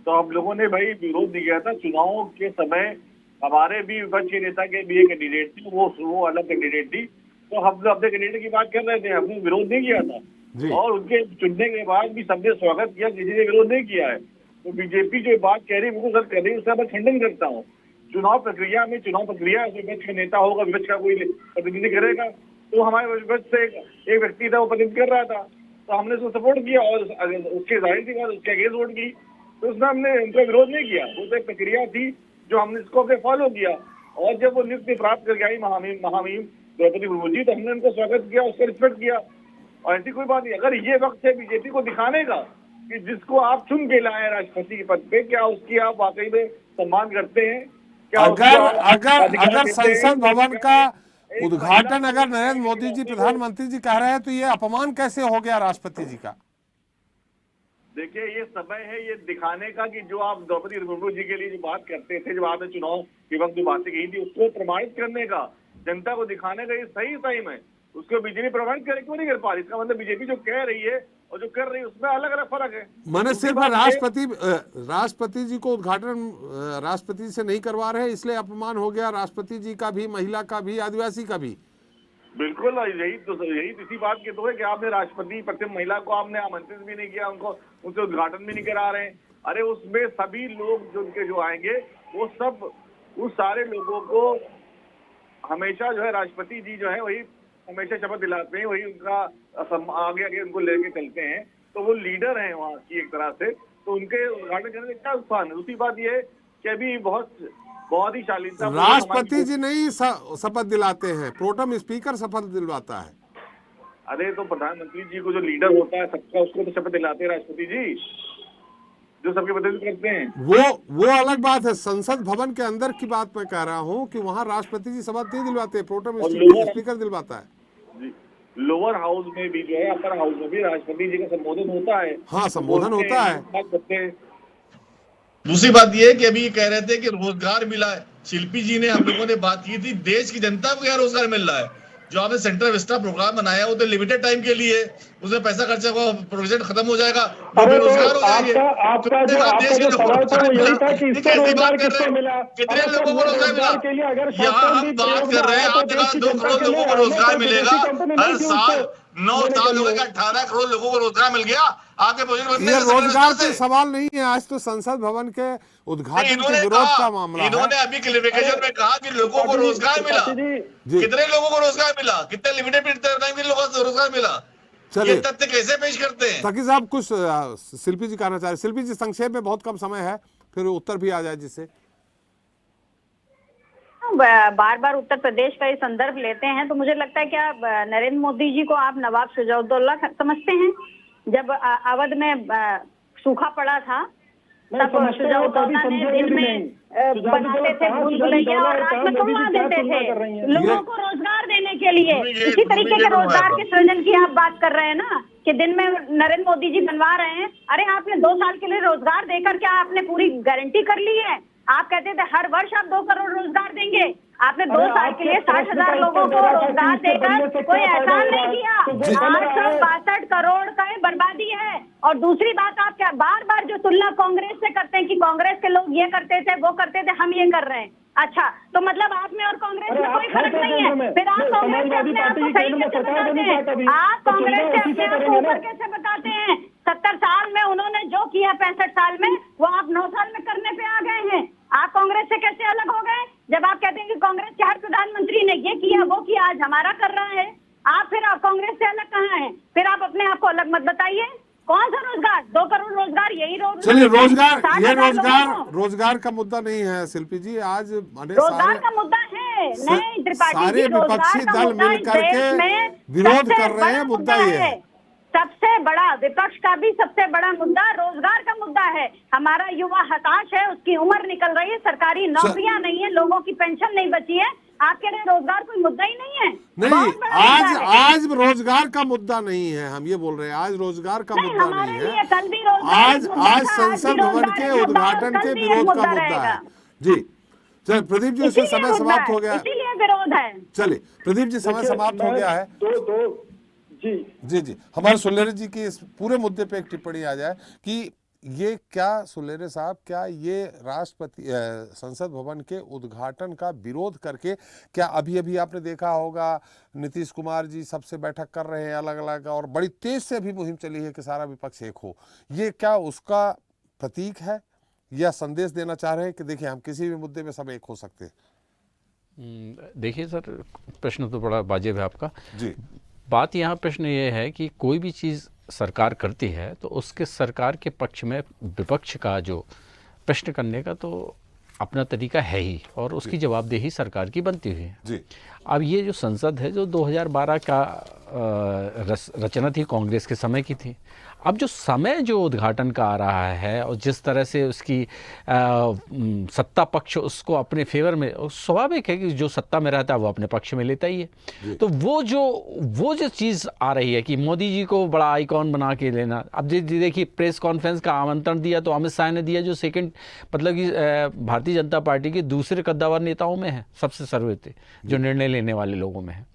तो हम लोगों ने भाई विरोध नहीं किया था। चुनाव के समय हमारे भी विपक्ष के नेता के भी एक कैंडिडेट थी, वो अलग कैंडिडेट थी, तो हम लोग अपने कैंडिडेट की बात कर रहे थे, हमने विरोध नहीं किया था। और उनके चुनने के बाद भी सबने स्वागत किया, किसी ने विरोध नहीं किया है। तो बीजेपी जो बात कह रही है बिल्कुल सर कह रही है, उसका मैं खंडन करता हूँ। चुनाव प्रक्रिया विपक्ष का नेता होगा, विपक्ष का कोई प्रतिनिधि करेगा, तो हमारे विपक्ष से एक व्यक्ति था, वो प्रतिनिधि कर रहा था, तो हमने उसको सपोर्ट किया और उसके जाहिर सी बात उसके अगेंस्ट वोट की, तो उसमें हमने उनका विरोध नहीं किया। वो तो एक प्रक्रिया थी जो हमने इसको अपने फॉलो किया। और जब वो नियुक्ति प्राप्त करके आई महामहिम द्रौपदी मुर्मू जी, तो हमने उनको स्वागत किया, उसका रिस्पेक्ट किया। और ऐसी कोई बात नहीं। अगर ये वक्त है बीजेपी को दिखाने का कि जिसको आप चुन के लाए राष्ट्रपति के पद पे, क्या उसकी आप वाकई में सम्मान करते हैं? क्या अगर संसद भवन का उद्घाटन अगर नरेंद्र मोदी जी प्रधानमंत्री जी कह रहे हैं, तो ये अपमान कैसे हो गया राष्ट्रपति जी का? देखिए, ये समय है ये दिखाने का कि जो आप द्रौपदी मुर्मू जी के लिए जो बात करते थे, जब आपने चुनाव के वक्त जो बातें कही थी, उसको प्रमाणित करने का, जनता को दिखाने का ये सही टाइम है। उसको बीजेपी प्रमाणित करे, क्यों नहीं कर पा रही? इसका मतलब बीजेपी जो कह रही है और जो कर रही है उसमें अलग अलग फर्क है। मैंने सिर्फ राष्ट्रपति जी को उद्घाटन राष्ट्रपति से नहीं करवा रहे, इसलिए अपमान हो गया राष्ट्रपति जी का भी, महिला का भी, आदिवासी का भी। बिल्कुल, यही इसी बात के तो है कि आपने राष्ट्रपति प्रथम महिला को आपने आमंत्रित भी नहीं किया, उनको उनसे उद्घाटन भी नहीं करा रहे हैं। अरे उसमें सभी लोग जो उनके जो आएंगे वो सब उस सारे लोगों को हमेशा जो है राष्ट्रपति जी जो है वही हमेशा शपथ दिलाते हैं, वही उनका आगे आगे उनको लेके चलते हैं। तो वो लीडर हैं वहाँ की एक तरह से, तो उनके उद्घाटन करने में क्या उत्साह है। दूसरी बात ये कि अभी बहुत ही शालीनता राष्ट्रपति जी नहीं शपथ दिलाते हैं, प्रोटेम स्पीकर शपथ दिलवाता है। अरे तो प्रधानमंत्री जी को जो लीडर होता है सबका, उसको तो शपथ दिलाते हैं राष्ट्रपति जी, जो सबके प्रतिनिधित्व करते हैं। वो अलग बात है। संसद भवन के अंदर की बात मैं कह रहा हूँ कि वहाँ राष्ट्रपति जी शपथ नहीं दिलवाते, प्रोटेम स्पीकर दिलवाता है। लोअर हाउस में भी जो है, अपर हाउस में भी राष्ट्रपति जी का संबोधन होता है। हाँ, संबोधन होता है। दूसरी बात ये है कि अभी कह रहे थे कि रोजगार मिला है। शिल्पी जी ने, हम लोगों ने बात की थी, देश की जनता को क्या रोजगार मिल रहा है। जो आपने सेंट्रल विस्टा प्रोग्राम बनाया वो तो लिमिटेड टाइम के लिए, उसमें पैसा खर्चा हुआ, प्रोजेक्ट खत्म हो जाएगा, बेरोजगार हो जाएंगे। आपका जो सवाल था वो यही था कि इससे रोजगार किसको मिला, कितने लोगों को रोजगार मिला। यहाँ हम बात कर रहे हैं, आप देखा 2 करोड़ लोगों को रोजगार मिलेगा हर साल, 9 साल हो गए, 18 करोड़ लोगों को रोजगार मिल गया। आपके ये रोजगार के सवाल नहीं है, आज तो संसद भवन के उद्घाटन के विरोध का मामला है। इन्होंने अभी क्लेरिफिकेशन में कहा कि लोगों को रोजगार मिला। कितने लोगों को रोजगार मिला, कितने लिमिटेड टाइम के लोगों को रोजगार मिला, ये तथ्य कैसे पेश करते हैं। ताकि साहब कुछ शिल्पी जी कहना चाह रहे। शिल्पी जी संक्षेप में, बहुत कम समय है, फिर उत्तर भी आ जाए जिससे। बार बार उत्तर प्रदेश का ही संदर्भ लेते हैं तो मुझे लगता है कि आप नरेंद्र मोदी जी को आप नवाब सिराजुद्दौला समझते हैं। जब अवध में सूखा पड़ा था तब सिराजुद्दौला ने दिन में बनाते थे भूल भुलैया और रात में कमा देते थे लोगों को रोजगार देने के लिए। इसी तरीके के रोजगार के सृजन की आप बात कर रहे हैं ना, कि दिन में नरेंद्र मोदी जी बनवा रहे हैं। अरे आपने 2 साल के लिए रोजगार देकर क्या आपने पूरी गारंटी कर ली है? आप कहते थे हर वर्ष आप 2 करोड़ रोजगार देंगे, आपने 2 साल के लिए 60,000 लोगों को रोजगार देकर कोई एहसान नहीं किया। 862 करोड़ का बर्बादी है। और दूसरी बात, आप क्या बार बार जो तुलना कांग्रेस से करते हैं कि कांग्रेस के लोग ये करते थे वो करते थे, हम ये कर रहे हैं। अच्छा, तो मतलब आप में और कांग्रेस में कोई फर्क नहीं है। फिर आप कांग्रेस से अपने आप को सही कैसे बताते हैं? आप कांग्रेस से अपने आप को ऊपर कैसे बताते हैं? 70 साल में उन्होंने जो किया 65 साल में, वो आप 9 साल में करने पे आ गए हैं। आप कांग्रेस से कैसे अलग हो गए? जब आप कहते हैं कि कांग्रेस के हर प्रधानमंत्री ने ये किया वो किया, आज हमारा कर रहा है, आप फिर आप कांग्रेस से अलग कहाँ हैं? फिर आप अपने आप को अलग मत बताइए। कौन सा रोजगार? 2 करोड़ रोजगार, यही चलिए रोजगार का मुद्दा नहीं है शिल्पी जी। आज रोजगार का मुद्दा है नहीं, त्रिपाठी सारे विपक्षी दल मिलकर के विरोध कर रहे हैं। मुद्दा ये है, सबसे बड़ा विपक्ष का भी सबसे बड़ा मुद्दा रोजगार का मुद्दा है। हमारा युवा हताश है, उसकी उम्र निकल रही है, सरकारी नौकरियां नहीं है, लोगों की पेंशन नहीं बची है। आपके लिए रोजगार कोई मुद्दा ही नहीं है। नहीं, आज रोजगार का मुद्दा नहीं है, हम ये बोल रहे हैं। आज रोजगार का मुद्दा नहीं है, कल भी रोजगार, आज संसद भवन के उद्घाटन के विरोध का मुद्दा है। जी चलिए प्रदीप जी, उसमें समय समाप्त हो गया, इसीलिए विरोध है। चलिए प्रदीप जी, समय समाप्त हो गया है। जी हमारे सुलेरे जी की इस पूरे मुद्दे पे एक टिप्पणी आ जाए कि ये क्या, सुलेरे साहब, क्या ये राष्ट्रपति संसद भवन के उद्घाटन का विरोध करके, क्या अभी अभी आपने देखा होगा नीतीश कुमार जी सबसे बैठक कर रहे हैं अलग अलग, और बड़ी तेज से अभी मुहिम चली है कि सारा विपक्ष एक हो, ये क्या उसका प्रतीक है या संदेश देना चाह रहे हैं कि देखिए हम किसी भी मुद्दे में सब एक हो सकते हैं? देखिए सर, प्रश्न तो बड़ा वाजिब है आपका जी। बात यहाँ प्रश्न ये है कि कोई भी चीज़ सरकार करती है तो उसके सरकार के पक्ष में विपक्ष का जो प्रश्न करने का तो अपना तरीका है ही, और उसकी जवाबदेही सरकार की बनती हुई है जी। अब ये जो संसद है जो 2012 का रचना थी, कांग्रेस के समय की थी। अब जो समय जो उद्घाटन का आ रहा है और जिस तरह से उसकी सत्ता पक्ष उसको अपने फेवर में, स्वाभाविक है कि जो सत्ता में रहता है वो अपने पक्ष में लेता ही है। तो वो जो चीज़ आ रही है कि मोदी जी को बड़ा आइकॉन बना के लेना। अब देखिए प्रेस कॉन्फ्रेंस का आमंत्रण दिया तो अमित शाह ने दिया, जो सेकंड मतलब कि भारतीय जनता पार्टी के दूसरे कद्दावर नेताओं में है, सबसे सर्वोच्च जो निर्णय लेने वाले लोगों में है।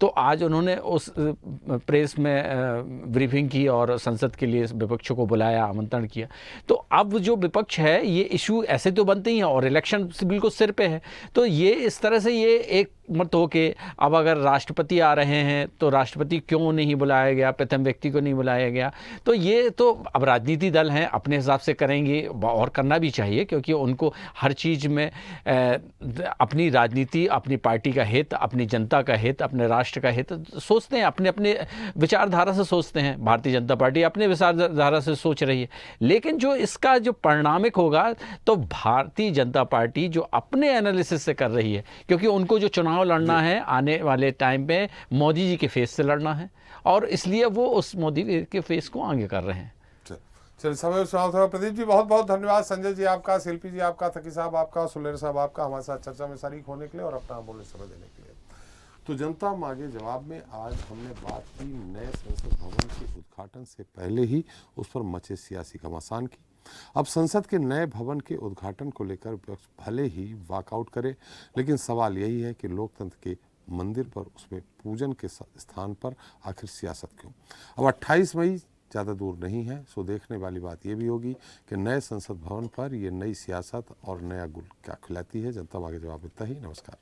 तो आज उन्होंने उस प्रेस में ब्रीफिंग की और संसद के लिए विपक्ष को बुलाया, आमंत्रण किया। तो अब जो विपक्ष है ये इशू ऐसे तो बनते ही हैं और इलेक्शन बिल्कुल सिर पे है, तो ये इस तरह से ये एक मत हो के अब अगर राष्ट्रपति आ रहे हैं तो राष्ट्रपति क्यों नहीं बुलाया गया, प्रथम व्यक्ति को नहीं बुलाया गया। तो ये तो अब राजनीति दल हैं, अपने हिसाब से करेंगे और करना भी चाहिए, क्योंकि उनको हर चीज़ में अपनी राजनीति, अपनी पार्टी का हित, अपनी जनता का हित, अपने राष्ट्र का हित सोचते हैं, अपने अपने विचारधारा से सोचते हैं। भारतीय जनता पार्टी अपने विचारधारा से सोच रही है, लेकिन जो इसका जो परिणामिक होगा तो भारतीय जनता पार्टी जो अपने एनालिसिस से कर रही है, क्योंकि उनको जो चुनाव लड़ना है आने वाले टाइम पे मोदी जी के फेस से लड़ना है, और इसलिए वो उस मोदी के फेस को आगे कर रहे हैं। चलिए, समय समाप्त हुआ। प्रदीप जी बहुत बहुत धन्यवाद, संजय जी आपका, शिल्पी जी आपका, थकी साहब आपका, सुलेर साहब आपका हमारे साथ चर्चा में शरीक होने के लिए और अपना बोलने समय देने के लिए। तो जनता मांगे जवाब में आज हमने बात की नए संसद भवन के उद्घाटन से पहले ही उस पर मचे सियासी घमासान की। अब संसद के नए भवन के उद्घाटन को लेकर विपक्ष भले ही वॉकआउट करे, लेकिन सवाल यही है कि लोकतंत्र के मंदिर पर, उसमें पूजन के स्थान पर आखिर सियासत क्यों। अब 28 मई ज़्यादा दूर नहीं है, सो देखने वाली बात यह भी होगी कि नए संसद भवन पर ये नई सियासत और नया गुल क्या खिलाती है। जनता मांगे जवाब इतना ही। नमस्कार।